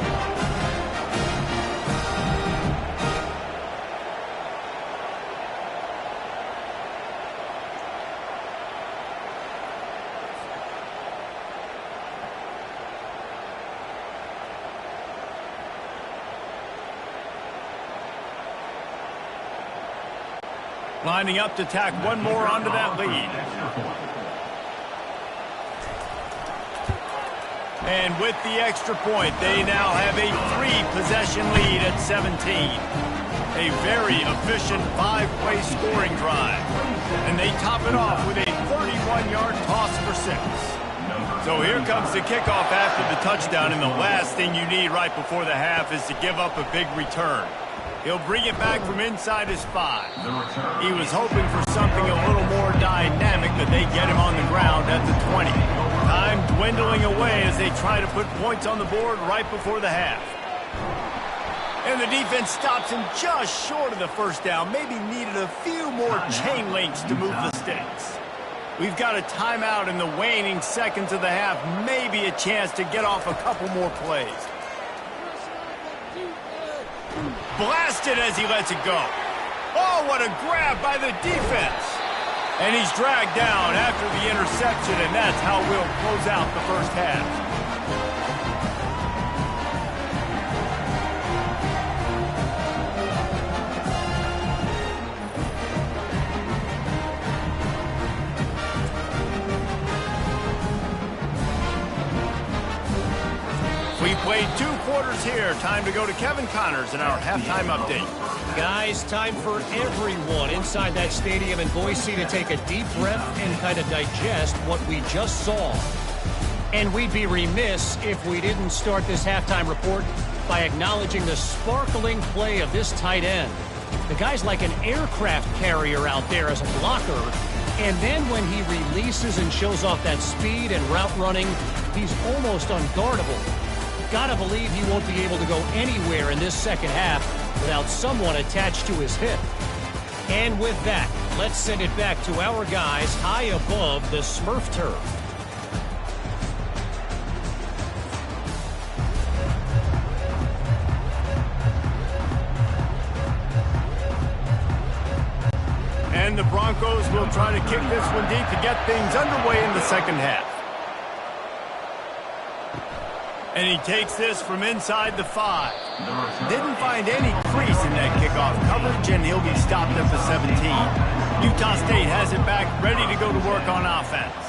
Lining up to tack one more onto that lead. And with the extra point, they now have a 3-possession lead at 17. A very efficient 5-play scoring drive. And they top it off with a 31-yard toss for 6. So here comes the kickoff after the touchdown, and the last thing you need right before the half is to give up a big return. He'll bring it back from inside his 5. He was hoping for something a little more dynamic, but they get him on the ground at the 20. Time dwindling away as they try to put points on the board right before the half. And the defense stops him just short of the first down. Maybe needed a few more chain links to move the sticks. We've got a timeout in the waning seconds of the half. Maybe a chance to get off a couple more plays. Blasted as he lets it go. Oh, what a grab by the defense. And he's dragged down after the interception, and that's how we'll close out the first half. We played 2 quarters here. Time to go to Kevin Connors in our halftime update. Guys, time for everyone inside that stadium in Boise to take a deep breath and kind of digest what we just saw. And we'd be remiss if we didn't start this halftime report by acknowledging the sparkling play of this tight end. The guy's like an aircraft carrier out there as a blocker. And then when he releases and shows off that speed and route running, he's almost unguardable. Gotta believe he won't be able to go anywhere in this second half without someone attached to his hip. And with that, let's send it back to our guys high above the Smurf turf. And the Broncos will try to kick this one deep to get things underway in the second half. And he takes this from inside the 5. Didn't find any crease in that kickoff coverage, and he'll be stopped at the 17. Utah State has it back, ready to go to work on offense.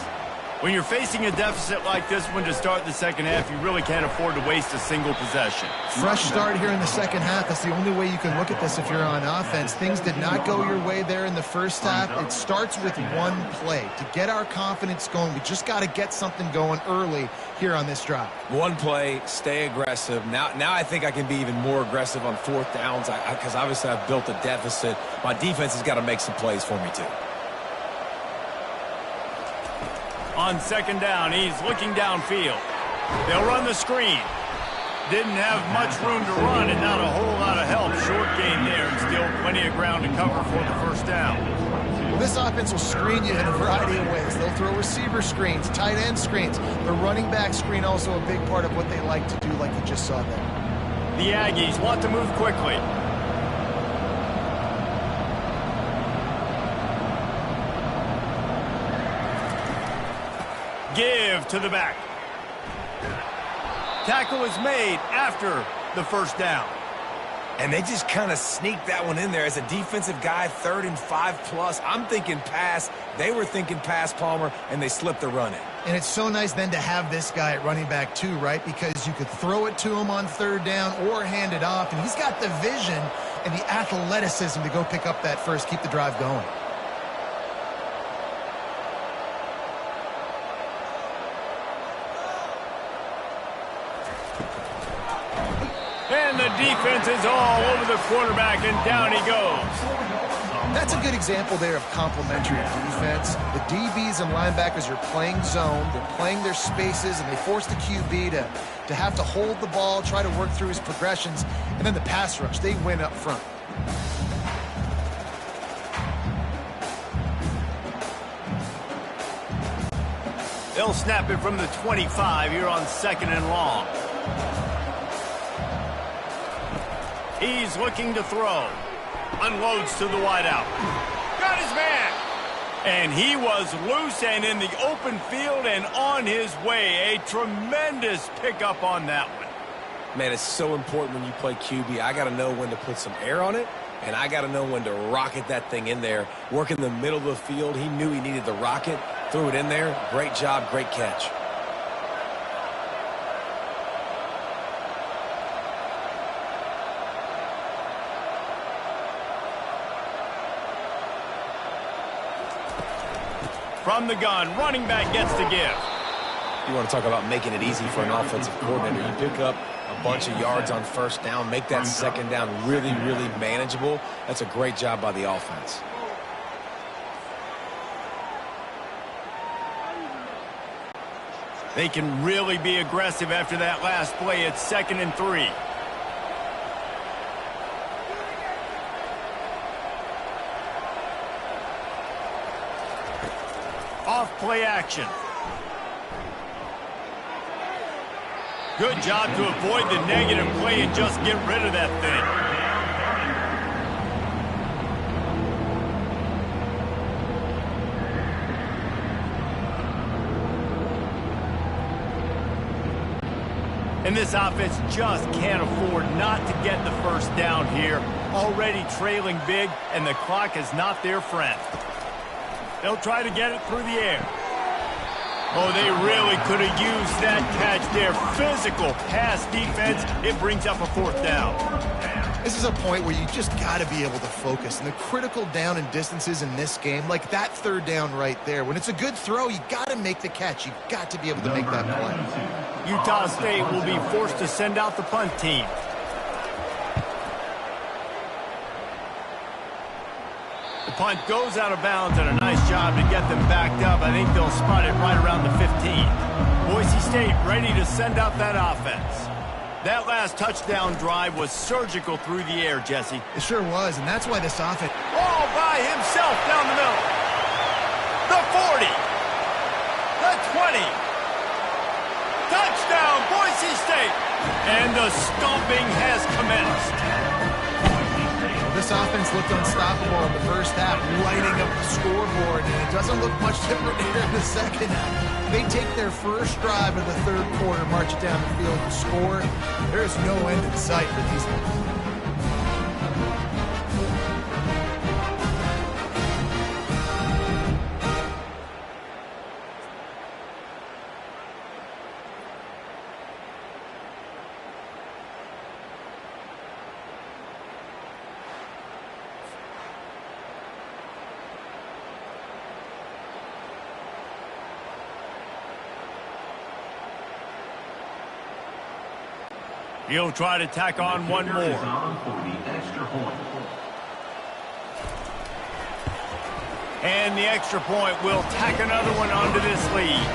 When you're facing a deficit like this one to start the second half, you really can't afford to waste a single possession. Fresh start here in the second half. That's the only way you can look at this if you're on offense. Things did not go your way there in the first half. It starts with one play. To get our confidence going, we just got to get something going early here on this drive. One play, stay aggressive. Now I think I can be even more aggressive on 4th downs because obviously I've built a deficit. My defense has got to make some plays for me too. On second down, he's looking downfield. They'll run the screen. Didn't have much room to run and not a whole lot of help. Short game there and still plenty of ground to cover for the first down. Well, this offense will screen you in a variety of ways. They'll throw receiver screens, tight end screens. The running back screen also a big part of what they like to do, like you just saw there. The Aggies want to move quickly. Give to the back. Tackle is made after the first down. And they just kind of sneaked that one in there as a defensive guy, 3rd and 5+. I'm thinking pass. They were thinking pass, Palmer, and they slipped the run in. And it's so nice then to have this guy at running back too, right? Because you could throw it to him on 3rd down or hand it off. And he's got the vision and the athleticism to go pick up that first, keep the drive going. And the defense is all over the quarterback, and down he goes. That's a good example there of complementary defense. The DBs and linebackers are playing zone, they're playing their spaces, and they force the QB to have to hold the ball, try to work through his progressions, and then the pass rush, they win up front. They'll snap it from the 25 here on 2nd and long. He's looking to throw. Unloads to the wideout. Got his man. And he was loose and in the open field and on his way. A tremendous pickup on that one. Man, it's so important when you play QB. I got to know when to put some air on it, and I got to know when to rocket that thing in there. Work in the middle of the field. He knew he needed the rocket. Threw it in there. Great job, great catch. From the gun, running back gets the give. You want to talk about making it easy for an offensive coordinator. You pick up a bunch of yards on first down, make that second down really, really manageable. That's a great job by the offense. They can really be aggressive after that last play. It's 2nd and 3. Off play action. Good job to avoid the negative play and just get rid of that thing. And this offense just can't afford not to get the first down here. Already trailing big, and the clock is not their friend. They'll try to get it through the air. Oh, they really could have used that catch there. Physical pass defense. It brings up a 4th down. This is a point where you just got to be able to focus. And the critical down and distances in this game, like that 3rd down right there, when it's a good throw, you got to make the catch. You've got to be able to make that play. Utah State will be forced to send out the punt team. The punt goes out of bounds, and a nice job to get them backed up. I think they'll spot it right around the 15. Boise State ready to send out that offense. That last touchdown drive was surgical through the air, Jesse. It sure was, and that's why this offense... All by himself down the middle. The 40. The 20. Touchdown, Boise State. And the stomping has commenced. This offense looked unstoppable in the first half, lighting up the scoreboard, and it doesn't look much different here in the second half. They take their first drive of the 3rd quarter, march it down the field, and score. There is no end in sight for these guys. He'll try to tack on one more. And the extra point will tack another one onto this lead.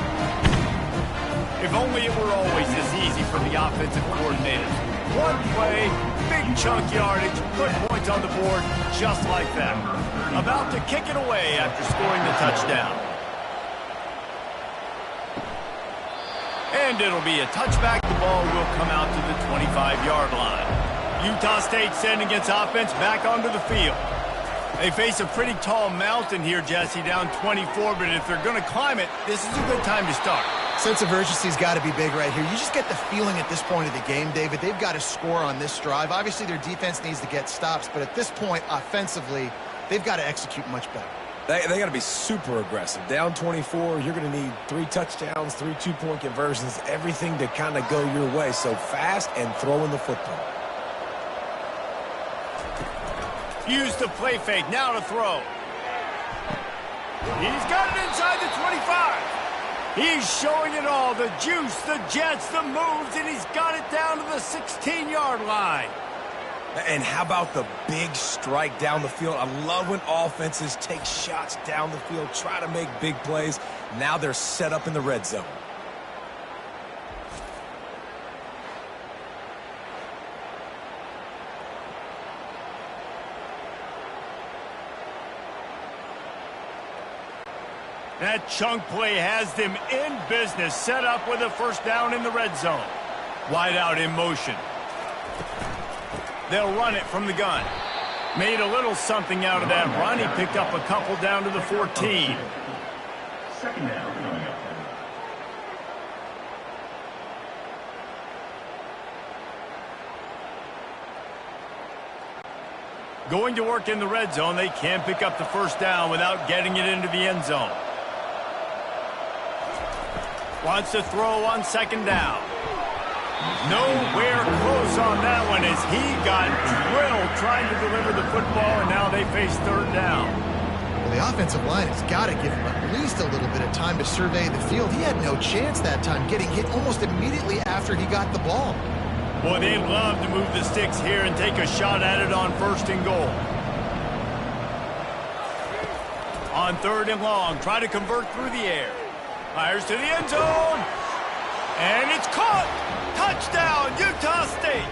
If only it were always this easy for the offensive coordinators. One play, big chunk yardage, put points on the board just like that. About to kick it away after scoring the touchdown. And it'll be a touchback. The ball will come out to the 25-yard line. Utah State sending its offense back onto the field. They face a pretty tall mountain here, Jesse, down 24, but if they're going to climb it, this is a good time to start. Sense of urgency's got to be big right here. You just get the feeling at this point of the game, David, they've got to score on this drive. Obviously, their defense needs to get stops, but at this point, offensively, they've got to execute much better. They got to be super aggressive. Down 24, you're going to need 3 touchdowns, 3 two-point conversions, everything to kind of go your way. So fast and throwing the football. Use the play fake, now to throw. He's got it inside the 25. He's showing it all, the juice, the jets, the moves, and he's got it down to the 16-yard line. And how about the big strike down the field? I love when offenses take shots down the field, try to make big plays. Now they're set up in the red zone. That chunk play has them in business, set up with a first down in the red zone. Wide out in motion. They'll run it from the gun. Made a little something out of that run. He picked up a couple down to the 14. Second down coming up. Going to work in the red zone. They can't pick up the first down without getting it into the end zone. Wants to throw on second down. Nowhere close on that one as he got drilled trying to deliver the football, and now they face third down. Well, the offensive line has got to give him at least a little bit of time to survey the field. He had no chance that time, getting hit almost immediately after he got the ball. Boy, they'd love to move the sticks here and take a shot at it on first and goal. On third and long, try to convert through the air. Fires to the end zone. And it's caught. Touchdown, Utah State.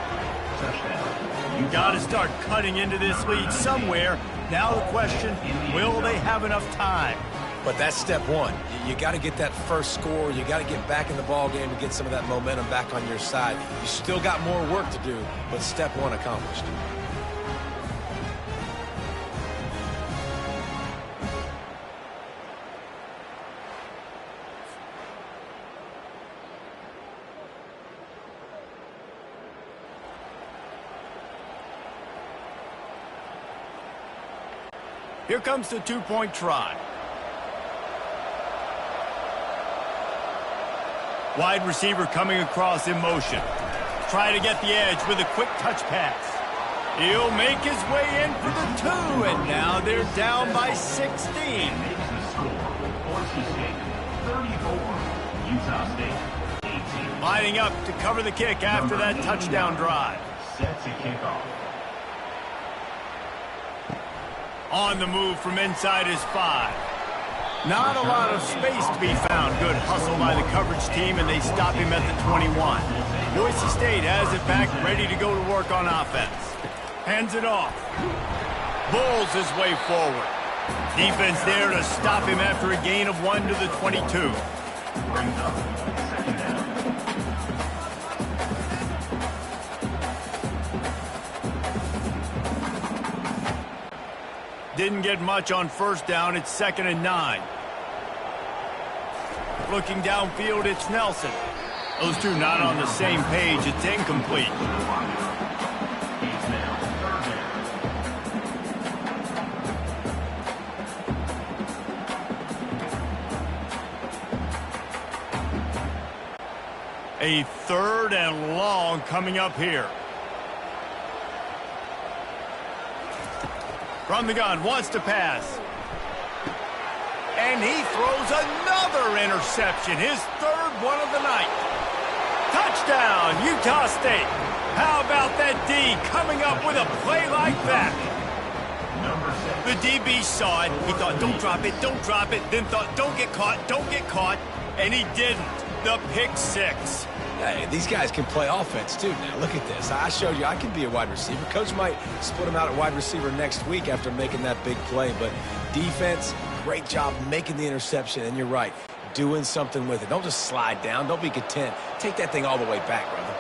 You got to start cutting into this lead somewhere. Now the question, will they have enough time? But that's step one. You got to get that first score. You got to get back in the ball game and get some of that momentum back on your side. You still got more work to do, but step one accomplished. Here comes the two-point try. Wide receiver coming across in motion. Try to get the edge with a quick touch pass. He'll make his way in for the two, and now they're down by 16. Makes the score. Boise State 34, Utah State 18. Lining up to cover the kick after that touchdown drive. Set to kick off. On the move from inside his 5. Not a lot of space to be found. Good hustle by the coverage team, and they stop him at the 21. Boise State has it back, ready to go to work on offense. Hands it off. Bulls his way forward. Defense there to stop him after a gain of 1 to the 22. Brings up second down. Didn't get much on first down. It's 2nd and 9. Looking downfield, it's Nelson. Those two not on the same page. It's incomplete. He's now third down. A 3rd and long coming up here. From the gun, wants to pass. And he throws another interception, his 3rd one of the night. Touchdown, Utah State. How about that D coming up with a play like that? The DB saw it. He thought, don't drop it, don't drop it. Then thought, don't get caught, and he didn't. The pick 6. Hey, these guys can play offense, too. Now, look at this. I showed you I can be a wide receiver. Coach might split him out at wide receiver next week after making that big play. But defense, great job making the interception. And you're right, doing something with it. Don't just slide down. Don't be content. Take that thing all the way back, brother.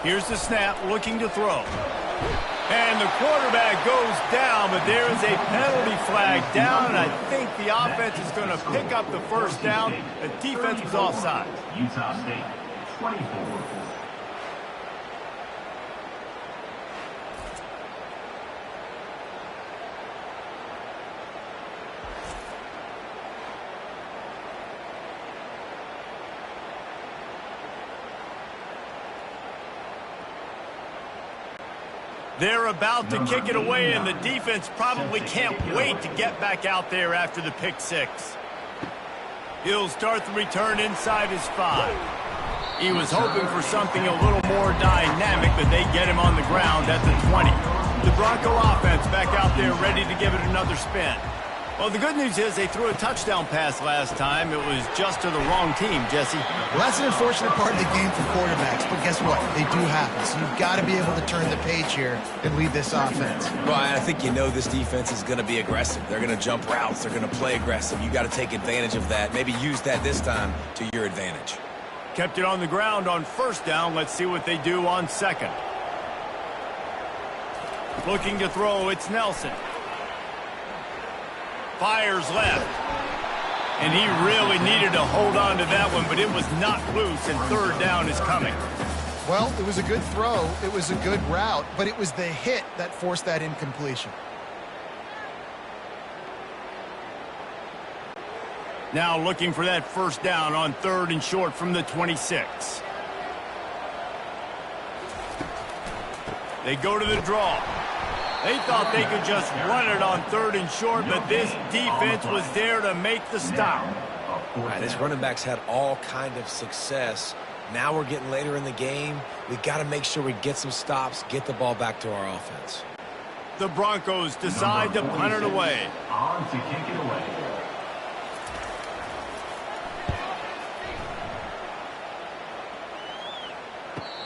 Here's the snap, looking to throw. And the quarterback goes down, but there is a penalty flag down, and I think the offense is going to pick up the first down. The defense was offside. Utah State 24. They're about to kick it away, and the defense probably can't wait to get back out there after the pick 6. He'll start the return inside his 5. He was hoping for something a little more dynamic, but they get him on the ground at the 20. The Bronco offense back out there ready to give it another spin. Well, the good news is they threw a touchdown pass last time. It was just to the wrong team, Jesse. Well, that's an unfortunate part of the game for quarterbacks, but guess what? They do happen. So you've got to be able to turn the page here and lead this offense. Well, I think you know this defense is going to be aggressive. They're going to jump routes. They're going to play aggressive. You got to take advantage of that. Maybe use that this time to your advantage. Kept it on the ground on first down. Let's see what they do on second. Looking to throw, it's Nelson. Fires left. And he really needed to hold on to that one, but it was not loose, and third down is coming. Well, it was a good throw. It was a good route, but it was the hit that forced that incompletion. Now looking for that first down on third and short from the 26. They go to the draw. They thought they could just run it on third and short, but this defense was there to make the stop. All right, this running back's had all kind of success. Now we're getting later in the game. We got to make sure we get some stops, get the ball back to our offense. The Broncos decide to punt it away. On to kick it away.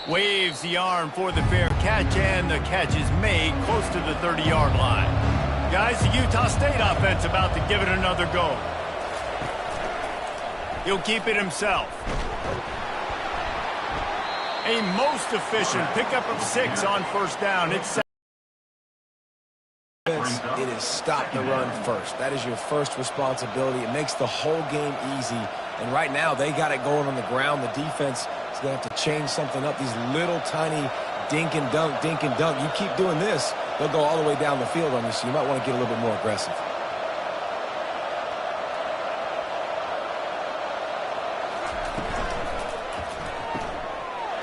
Waves the arm for the fair catch, and the catch is made close to the 30-yard line. Guys, the Utah State offense about to give it another go. He'll keep it himself. A most efficient pickup of 6 on first down. It's It is stop the run first. That is your first responsibility. It makes the whole game easy. And right now, they got it going on the ground. The defense is going to have to change something up. These little tiny dink and dunk, dink and dunk. You keep doing this, they'll go all the way down the field on you, so you might want to get a little bit more aggressive.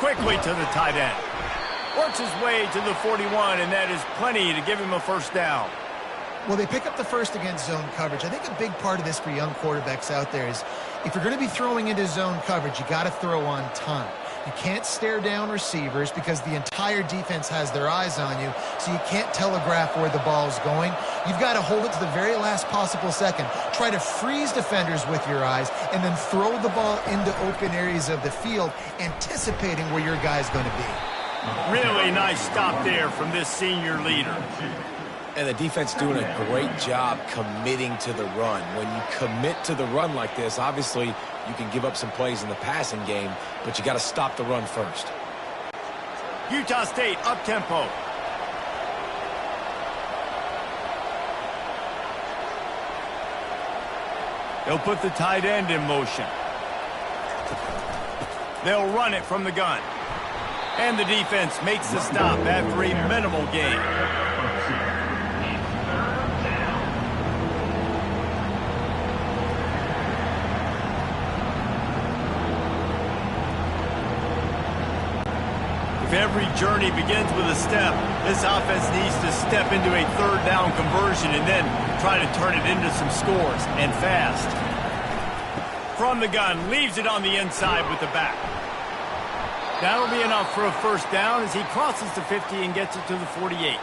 quickly to the tight end. Works his way to the 41, and that is plenty to give him a first down. Well, they pick up the first against zone coverage. I think a big part of this for young quarterbacks out there is if you're going to be throwing into zone coverage, you got to throw on time. You can't stare down receivers because the entire defense has their eyes on you, so you can't telegraph where the ball's going. You've got to hold it to the very last possible second. Try to freeze defenders with your eyes and then throw the ball into open areas of the field, anticipating where your guy's going to be. Really nice stop there from this senior leader. And the defense doing a great job committing to the run. When you commit to the run like this, obviously you can give up some plays in the passing game, but you got to stop the run first. Utah State up-tempo. They'll put the tight end in motion. They'll run it from the gun. And the defense makes the stop after a minimal gain. If every journey begins with a step, this offense needs to step into a third down conversion and then try to turn it into some scores, and fast. From the gun, leaves it on the inside with the back. That'll be enough for a first down as he crosses the 50 and gets it to the 48.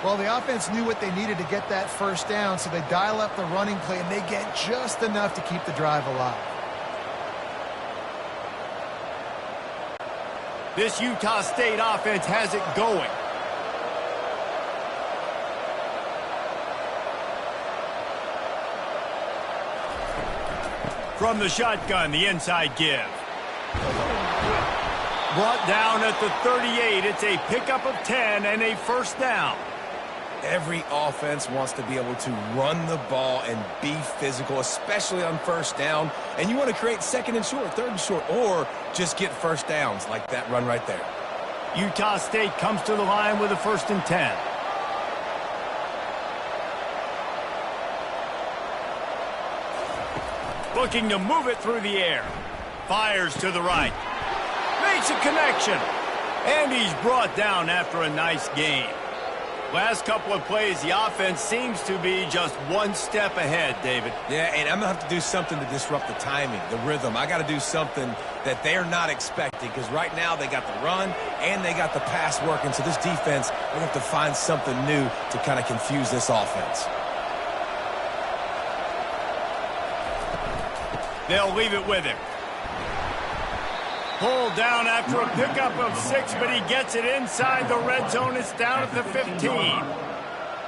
Well, the offense knew what they needed to get that first down, so they dial up the running play, and they get just enough to keep the drive alive. This Utah State offense has it going. From the shotgun, the inside give. Brought down at the 38. It's a pickup of 10 and a first down. Every offense wants to be able to run the ball and be physical, especially on first down. And you want to create second and short, third and short, or just get first downs like that run right there. Utah State comes to the line with a 1st and 10. Looking to move it through the air. Fires to the right. Makes a connection. And he's brought down after a nice gain. Last couple of plays, the offense seems to be just one step ahead, David. Yeah, and I'm going to have to do something to disrupt the timing, the rhythm. I got to do something that they're not expecting, because right now they got the run and they got the pass working. So this defense, they're going to have to find something new to kind of confuse this offense. They'll leave it with him. Pulled down after a pickup of 6, but he gets it inside the red zone. It's down at the 15. All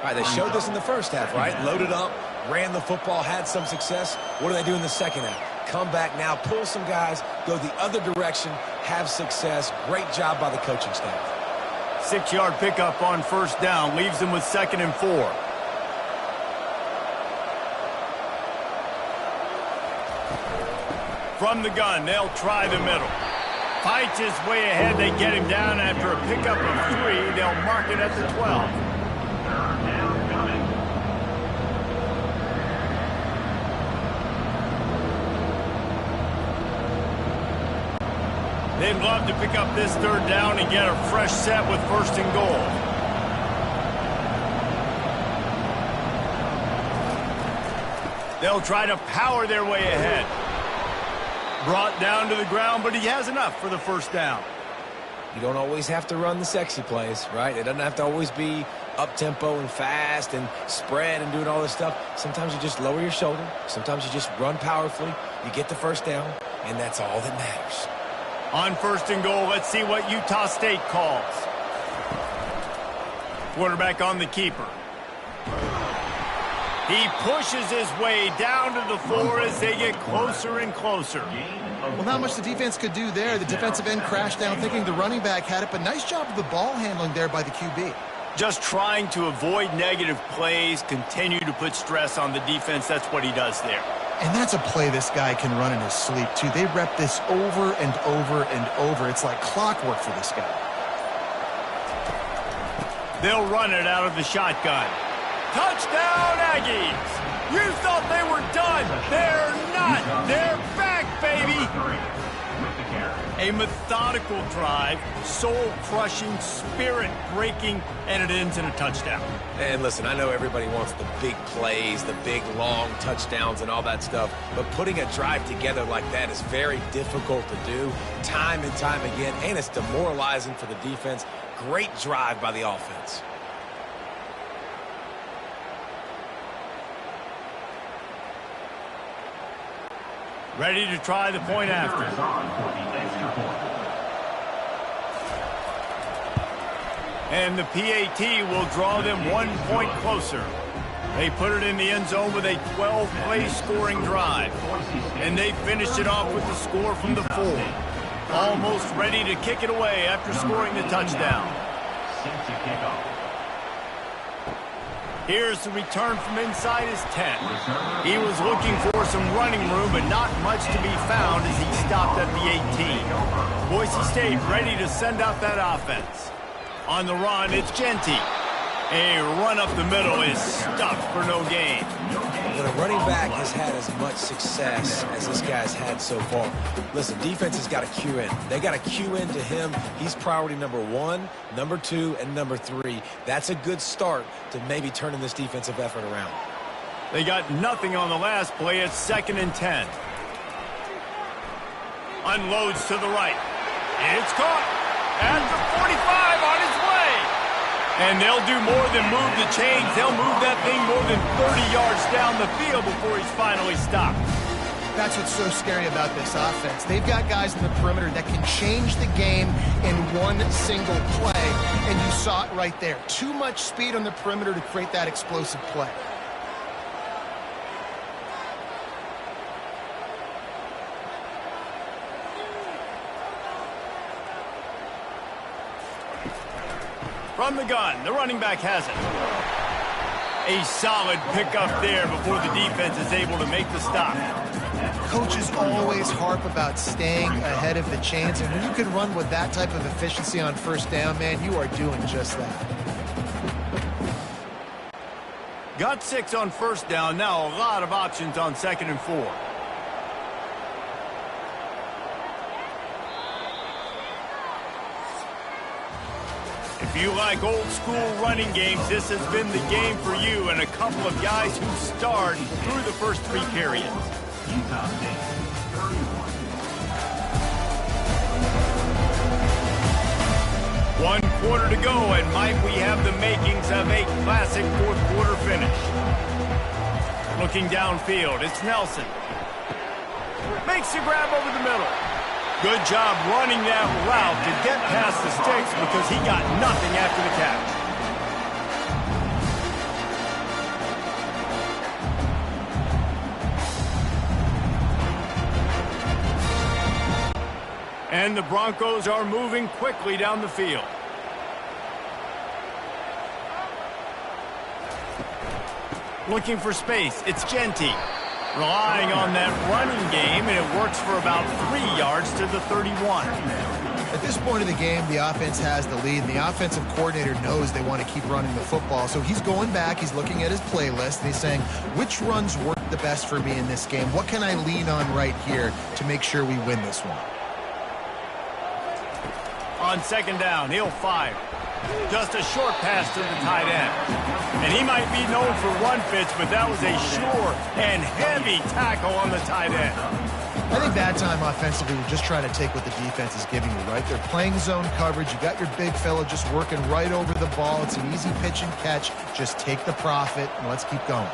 right, they showed this in the first half, right? Loaded up, ran the football, had some success. What do they do in the second half? Come back now, pull some guys, go the other direction, have success. Great job by the coaching staff. 6-yard pickup on first down, leaves them with 2nd and 4. From the gun, they'll try the middle. Fights his way ahead. They get him down after a pickup of 3. They'll mark it at the 12. They'd love to pick up this 3rd down and get a fresh set with 1st and goal. They'll try to power their way ahead. Brought down to the ground, but he has enough for the 1st down. You don't always have to run the sexy plays, right? It doesn't have to always be up-tempo and fast and spread and doing all this stuff. Sometimes you just lower your shoulder. Sometimes you just run powerfully. You get the 1st down, and that's all that matters. On 1st and goal, let's see what Utah State calls. Quarterback on the keeper. He pushes his way down to the floor as they get closer and closer. Well, not much the defense could do there. The defensive end crashed down thinking the running back had it, but nice job of the ball handling there by the QB. Just trying to avoid negative plays, continue to put stress on the defense. That's what he does there. And that's a play this guy can run in his sleep, too. They rep this over and over and over. It's like clockwork for this guy. They'll run it out of the shotgun. Touchdown, Aggies! You thought they were done. They're not. They're back, baby. A methodical drive, soul-crushing, spirit-breaking, and it ends in a touchdown. And listen, I know everybody wants the big plays, the big, long touchdowns and all that stuff, but putting a drive together like that is very difficult to do time and time again, and it's demoralizing for the defense. Great drive by the offense. Ready to try the point after. And the PAT will draw them 1 point closer. They put it in the end zone with a 12-play scoring drive. And they finished it off with the score from the 4. Almost ready to kick it away after scoring the touchdown. Here's the return from inside his 10. He was looking for some running room, but not much to be found as he stopped at the 18. Boise State ready to send out that offense. On the run, it's Genty. A run up the middle is stuffed for no gain. When a running back has had as much success as this guy's had so far, listen, defense has got to cue in. They got to cue in to him. He's priority number 1, number 2, and number 3. That's a good start to maybe turning this defensive effort around. They got nothing on the last play. It's 2nd and 10. Unloads to the right. It's caught at the 45 on his way. And they'll do more than move the chains. They'll move that thing more than 30 yards down the field before he's finally stopped. That's what's so scary about this offense. They've got guys in the perimeter that can change the game in one single play. And you saw it right there. Too much speed on the perimeter to create that explosive play. From the gun, the running back has it. A solid pickup there before the defense is able to make the stop. Coaches always harp about staying ahead of the chains, and when you can run with that type of efficiency on 1st down, man, you are doing just that. Got 6 on 1st down, now a lot of options on 2nd and 4. If you like old school running games, this has been the game for you and a couple of guys who starred through the first 3 periods. Utah State, 31. 1 quarter to go, and might we have the makings of a classic fourth quarter finish. Looking downfield, it's Nelson. Makes the grab over the middle. Good job running that route to get past the sticks because he got nothing after the catch. And the Broncos are moving quickly down the field. Looking for space, it's Genty. Relying on that running game, and it works for about 3 yards to the 31. At this point of the game, the offense has the lead, and the offensive coordinator knows they want to keep running the football. So he's going back, he's looking at his playlist, and he's saying, which runs work the best for me in this game? What can I lean on right here to make sure we win this one? On 2nd down, he'll fire. Just a short pass to the tight end. And he might be known for run fits, but that was a sure and heavy tackle on the tight end. I think that time offensively, we're just trying to take what the defense is giving you, right? They're playing zone coverage. You got your big fella just working right over the ball. It's an easy pitch and catch. Just take the profit, and let's keep going.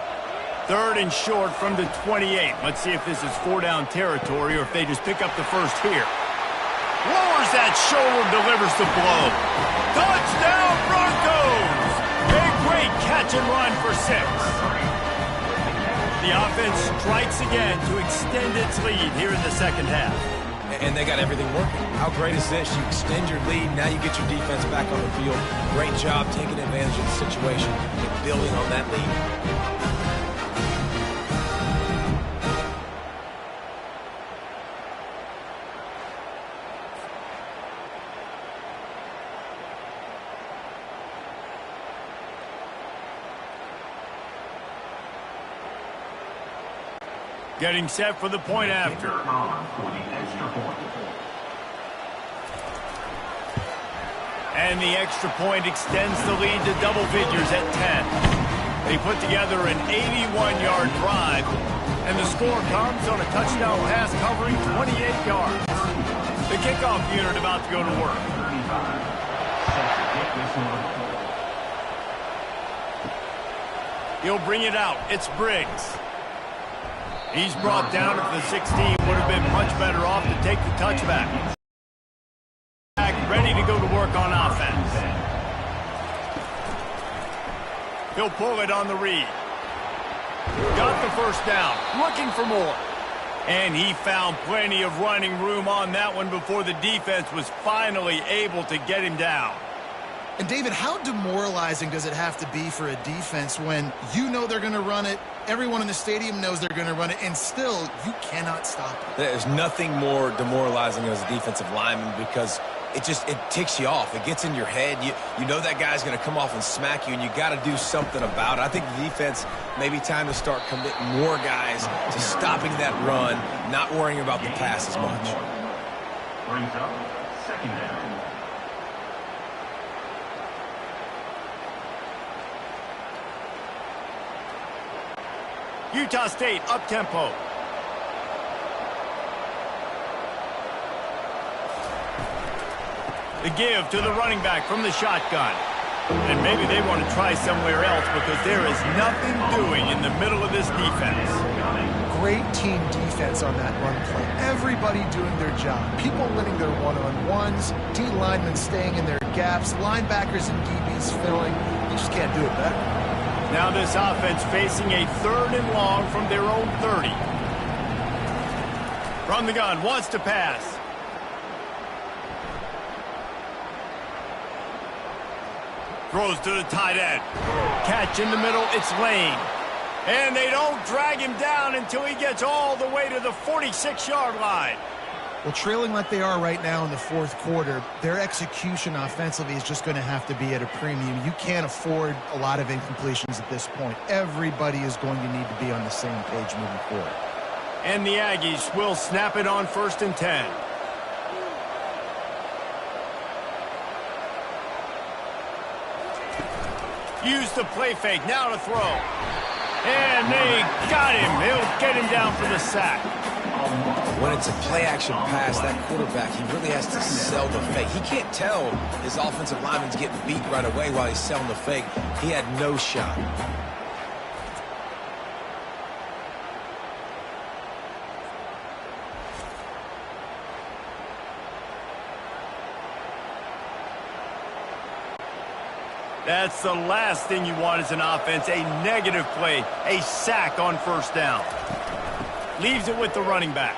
3rd and short from the 28. Let's see if this is 4-down territory or if they just pick up the first here. Lowers that shoulder, delivers the blow. Touchdown, Broncos! A great catch and run for 6. The offense strikes again to extend its lead here in the 2nd half. And they got everything working. How great is this? You extend your lead, now you get your defense back on the field. Great job taking advantage of the situation and building on that lead. Getting set for the point after. And the extra point extends the lead to double figures at 10. They put together an 81-yard drive, and the score comes on a touchdown pass covering 28 yards. The kickoff unit about to go to work. He'll bring it out. It's Briggs. He's brought down at the 16. Would have been much better off to take the touchback. Ready to go to work on offense. He'll pull it on the read. Got the first down. Looking for more. And he found plenty of running room on that one before the defense was finally able to get him down. And David, how demoralizing does it have to be for a defense when you know they're going to run it, everyone in the stadium knows they're going to run it, and still you cannot stop it? There's nothing more demoralizing as a defensive lineman because it ticks you off. It gets in your head. You know that guy's going to come off and smack you, and you got to do something about it. I think the defense maybe time to start committing more guys to stopping that run, not worrying about the pass as much. Brings up 2nd down. Utah State up-tempo. The give to the running back from the shotgun. And maybe they want to try somewhere else because there is nothing doing in the middle of this defense. Great team defense on that run play. Everybody doing their job. People winning their one-on-ones, D linemen staying in their gaps, linebackers and DBs filling. You just can't do it better. Now this offense facing a 3rd and long from their own 30. From the gun, wants to pass. Throws to the tight end. Catch in the middle, it's Lane. And they don't drag him down until he gets all the way to the 46-yard line. Well, trailing like they are right now in the 4th quarter, their execution offensively is just going to have to be at a premium. You can't afford a lot of incompletions at this point. Everybody is going to need to be on the same page moving forward. And the Aggies will snap it on 1st and 10. Use the play fake, now to throw. And they got him. They'll get him down for the sack. When it's a play-action pass, that quarterback, he really has to sell the fake. He can't tell his offensive lineman's getting beat right away while he's selling the fake. He had no shot. That's the last thing you want as an offense, a negative play, a sack on first down. Leaves it with the running back.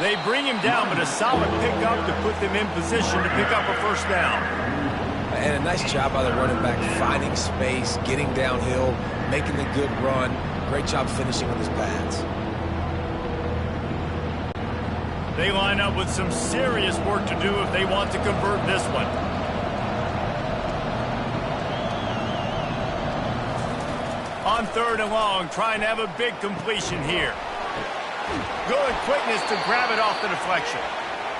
They bring him down, but a solid pickup to put them in position to pick up a first down. And a nice job by the running back, finding space, getting downhill, making the good run. Great job finishing with his pads. They line up with some serious work to do if they want to convert this one. On 3rd and long, trying to have a big completion here. Good quickness to grab it off the deflection.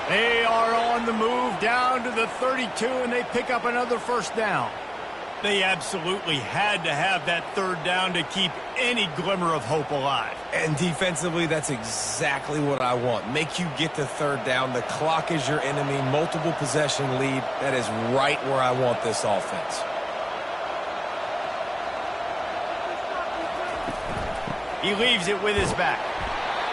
They are on the move down to the 32, and they pick up another first down. They absolutely had to have that 3rd down to keep any glimmer of hope alive. And defensively, that's exactly what I want. Make you get the 3rd down. The clock is your enemy. Multiple possession lead. That is right where I want this offense. He leaves it with his back.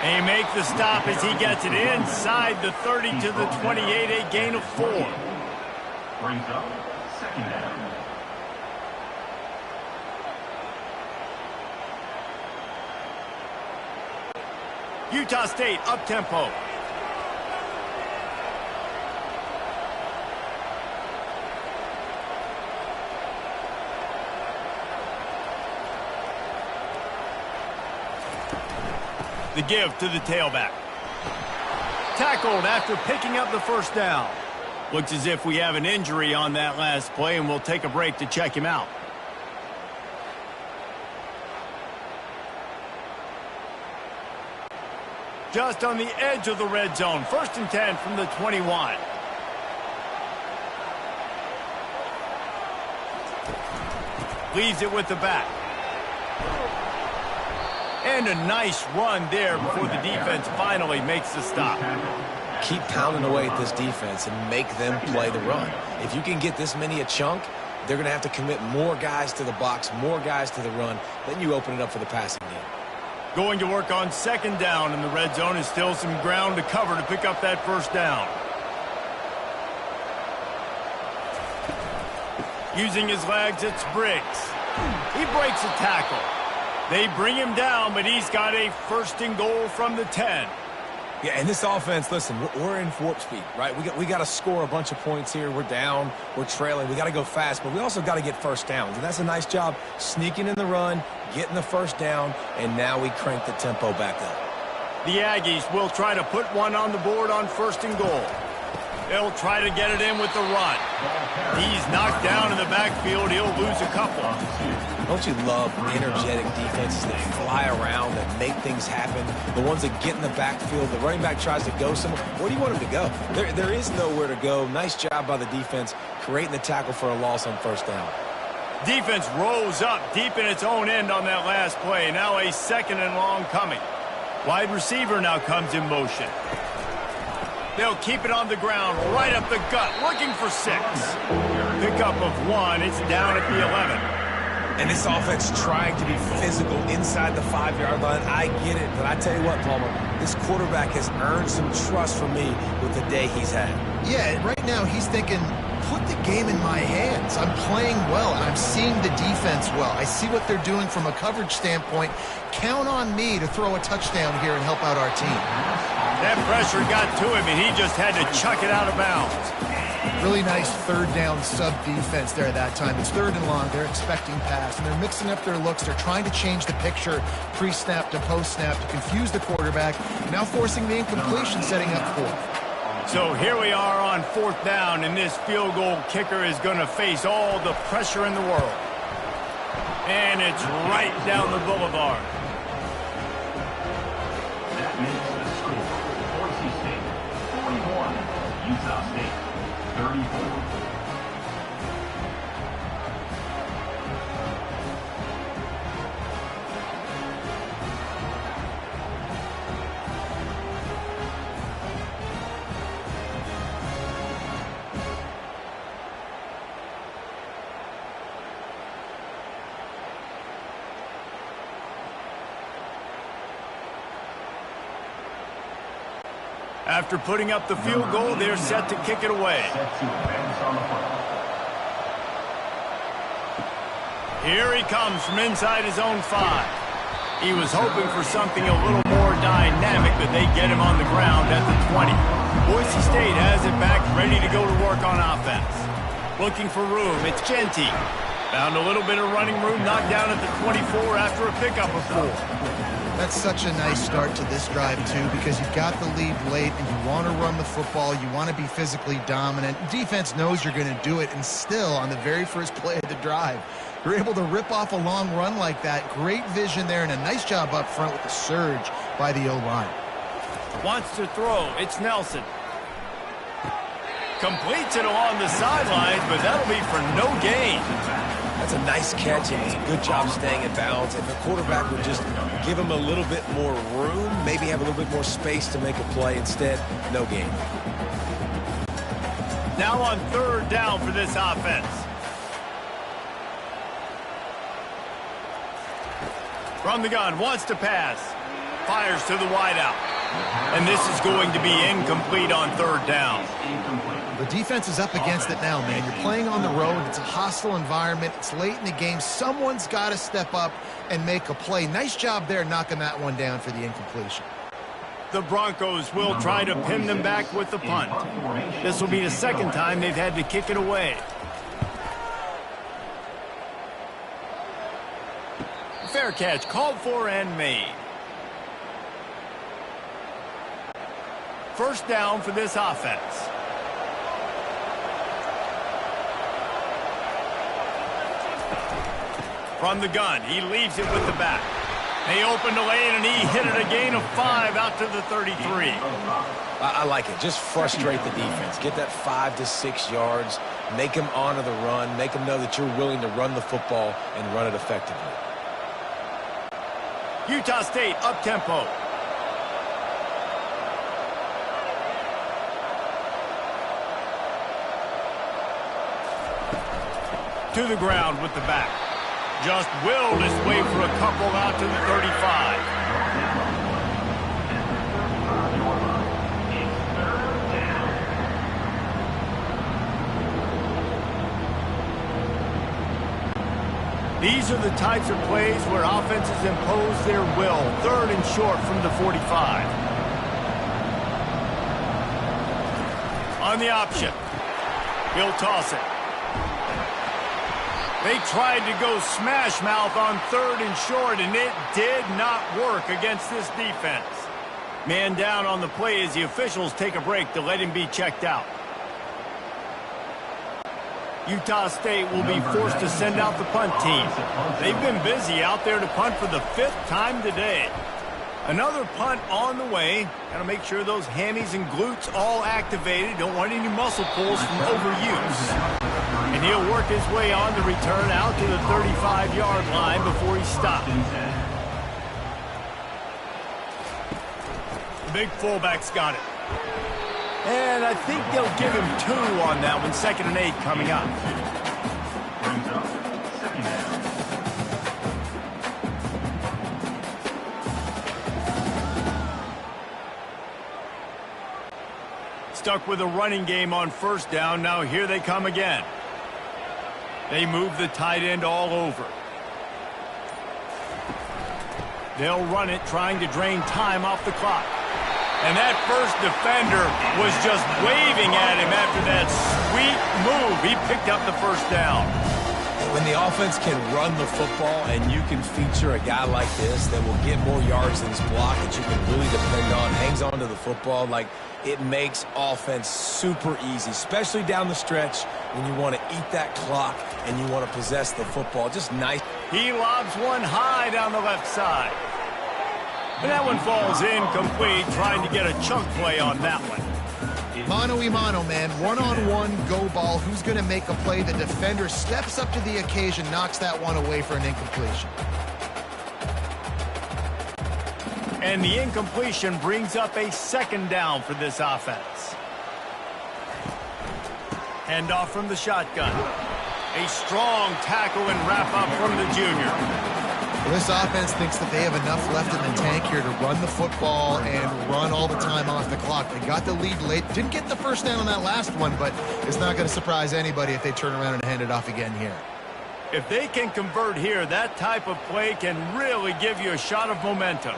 They make the stop as he gets it inside the 30 to the 28, a gain of 4. Brings up 2nd down. Utah State up-tempo. The give to the tailback. Tackled after picking up the first down. Looks as if we have an injury on that last play, and we'll take a break to check him out. Just on the edge of the red zone. 1st and 10 from the 21. Leaves it with the back. And a nice run there before the defense finally makes the stop. Keep pounding away at this defense and make them play the run. If you can get this many a chunk, they're going to have to commit more guys to the box, more guys to the run. Then you open it up for the passing game. Going to work on 2nd down in the red zone is still some ground to cover to pick up that first down. Using his legs, it's Briggs. He breaks a tackle. They bring him down, but he's got a 1st and goal from the 10. Yeah, and this offense, listen, we're in warp speed, right? We got to score a bunch of points here. We're down, we're trailing. We got to go fast, but we also got to get first downs. And that's a nice job sneaking in the run, getting the first down, and now we crank the tempo back up. The Aggies will try to put one on the board on 1st and goal. They'll try to get it in with the run. He's knocked down in the backfield. He'll lose a couple. Don't you love energetic defenses that fly around, that make things happen? The ones that get in the backfield, the running back tries to go somewhere. Where do you want him to go? There is nowhere to go. Nice job by the defense creating the tackle for a loss on 1st down. Defense rose up deep in its own end on that last play. Now a 2nd and long coming. Wide receiver now comes in motion. They'll keep it on the ground, right up the gut, looking for 6. Pickup of 1. It's down at the 11. And this offense trying to be physical inside the 5-yard line. I get it, but I tell you what, Palmer, this quarterback has earned some trust from me with the day he's had. Yeah, right now he's thinking, put the game in my hands. I'm playing well, and I'm seeing the defense well. I see what they're doing from a coverage standpoint. Count on me to throw a touchdown here and help out our team. That pressure got to him, and he just had to chuck it out of bounds. Really nice 3rd down sub-defense there that time. It's 3rd and long. They're expecting pass, and they're mixing up their looks. They're trying to change the picture pre-snap to post-snap to confuse the quarterback, now forcing the incompletion, setting up 4th. So here we are on 4th down, and this field goal kicker is going to face all the pressure in the world. And it's right down the boulevard. That makes the score. Boise State 41, Utah State 34. After putting up the field goal, they're set to kick it away. Here he comes from inside his own 5. He was hoping for something a little more dynamic, but they get him on the ground at the 20. Boise State has it back, ready to go to work on offense. Looking for room, it's Genty. Found a little bit of running room, knocked down at the 24 after a pickup of 4. That's such a nice start to this drive, too, because you've got the lead late and you want to run the football. You want to be physically dominant. Defense knows you're going to do it, and still, on the very first play of the drive, you're able to rip off a long run like that. Great vision there, and a nice job up front with the surge by the O-line. Wants to throw. It's Nelson. Completes it along the sidelines, but that'll be for no gain. That's a nice catch, and it's a good job staying in bounds. If the quarterback would just give him a little bit more room, maybe have a little bit more space to make a play. Instead, no gain. Now on 3rd down for this offense. From the gun, wants to pass. Fires to the wideout. And this is going to be incomplete on 3rd down. The defense is up against it now, man. You're playing on the road. It's a hostile environment. It's late in the game. Someone's got to step up and make a play. Nice job there knocking that one down for the incompletion. The Broncos will try to pin them back with the punt. This will be the 2nd time they've had to kick it away. Fair catch, called for and made. 1st down for this offense. From the gun, he leaves it with the back. They opened a lane, and he hit it a gain of 5 out to the 33. I like it. Just frustrate the defense. Get that 5 to 6 yards. Make them honor the run. Make them know that you're willing to run the football and run it effectively. Utah State up-tempo. To the ground with the back. Just willed his way for a couple out to the 35. These are the types of plays where offenses impose their will. 3rd and short from the 45. On the option. He'll toss it. They tried to go smash mouth on 3rd and short, and it did not work against this defense. Man down on the play as the officials take a break to let him be checked out. Utah State will be forced to send out the punt team. They've been busy out there to punt for the 5th time today. Another punt on the way. Got to make sure those hammies and glutes all activated. Don't want any muscle pulls from overuse. And he'll work his way on the return out to the 35-yard line before he stops. The big fullback's got it. And I think they'll give him 2 on that one. 2nd and 8 coming up. Stuck with a running game on 1st down. Now here they come again. They move the tight end all over. They'll run it, trying to drain time off the clock. And that first defender was just waving at him after that sweet move. He picked up the 1st down. When the offense can run the football and you can feature a guy like this that will get more yards than his block that you can really depend on, hangs on to the football, like it makes offense super easy, especially down the stretch when you want to eat that clock and you want to possess the football. Just nice. He lobs one high down the left side. And that one falls incomplete, trying to get a chunk play on that one. Mano-a-mano, man. One-on-one go ball. Who's going to make a play? The defender steps up to the occasion, knocks that one away for an incompletion. And the incompletion brings up a 2nd down for this offense. Handoff from the shotgun. A strong tackle and wrap up from the junior. Well, this offense thinks that they have enough left in the tank here to run the football and run all the time off the clock. They got the lead late. Didn't get the first down on that last one, but it's not going to surprise anybody if they turn around and hand it off again here. If they can convert here, that type of play can really give you a shot of momentum.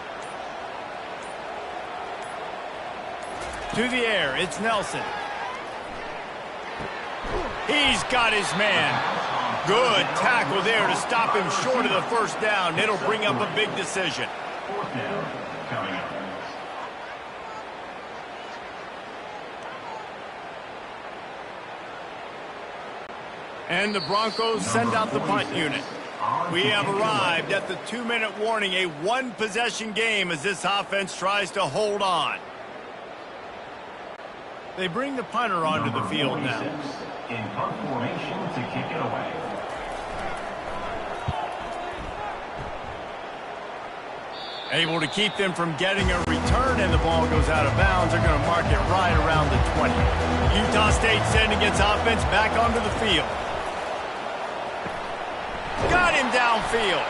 To the air, it's Nelson. He's got his man. Good tackle there to stop him short of the first down. It'll bring up a big decision. Fourth down coming up. And the Broncos send out the punt unit. We have arrived at the 2-minute warning, a one-possession game as this offense tries to hold on. They bring the punter onto the field now. In punt formation to kick it away. Able to keep them from getting a return, and the ball goes out of bounds. They're going to mark it right around the 20. Utah State sending its offense back onto the field. Got him downfield.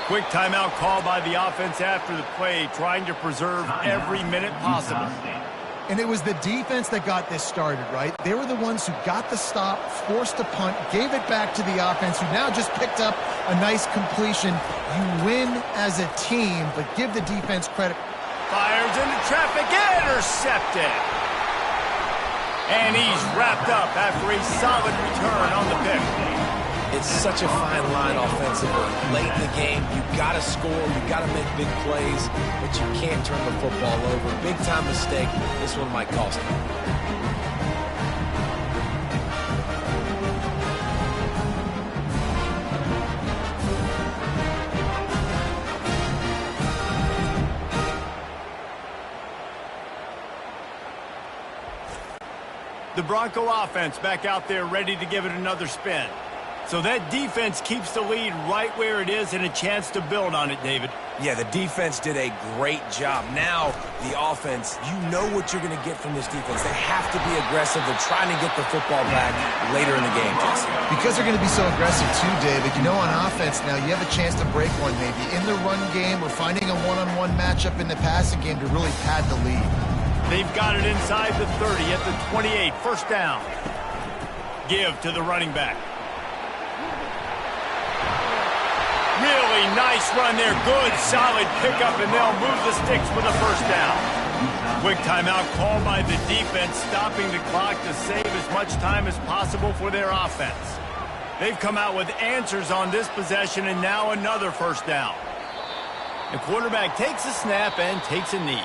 Quick timeout call by the offense after the play, trying to preserve every minute possible. And it was the defense that got this started, right? They were the ones who got the stop, forced a punt, gave it back to the offense, who now just picked up a nice completion. You win as a team, but give the defense credit. Fires into traffic, intercepted. And he's wrapped up after a solid return on the pick. It's such a fine line offensively. Late in the game, you got to score, you got to make big plays, but you can't turn the football over. Big-time mistake. This one might cost them. The Bronco offense back out there ready to give it another spin. So that defense keeps the lead right where it is and a chance to build on it, David. Yeah, the defense did a great job. Now, the offense, you know what you're going to get from this defense. They have to be aggressive. They're trying to get the football back later in the game, Jesse. Because they're going to be so aggressive too, David. You know, on offense now, you have a chance to break one maybe. In the run game, or finding a one-on-one matchup in the passing game to really pad the lead. They've got it inside the 30 at the 28. First down. Give to the running back. Really nice run there. Good, solid pickup, and they'll move the sticks with a first down. Quick timeout called by the defense, stopping the clock to save as much time as possible for their offense. They've come out with answers on this possession, and now another first down. The quarterback takes a snap and takes a knee.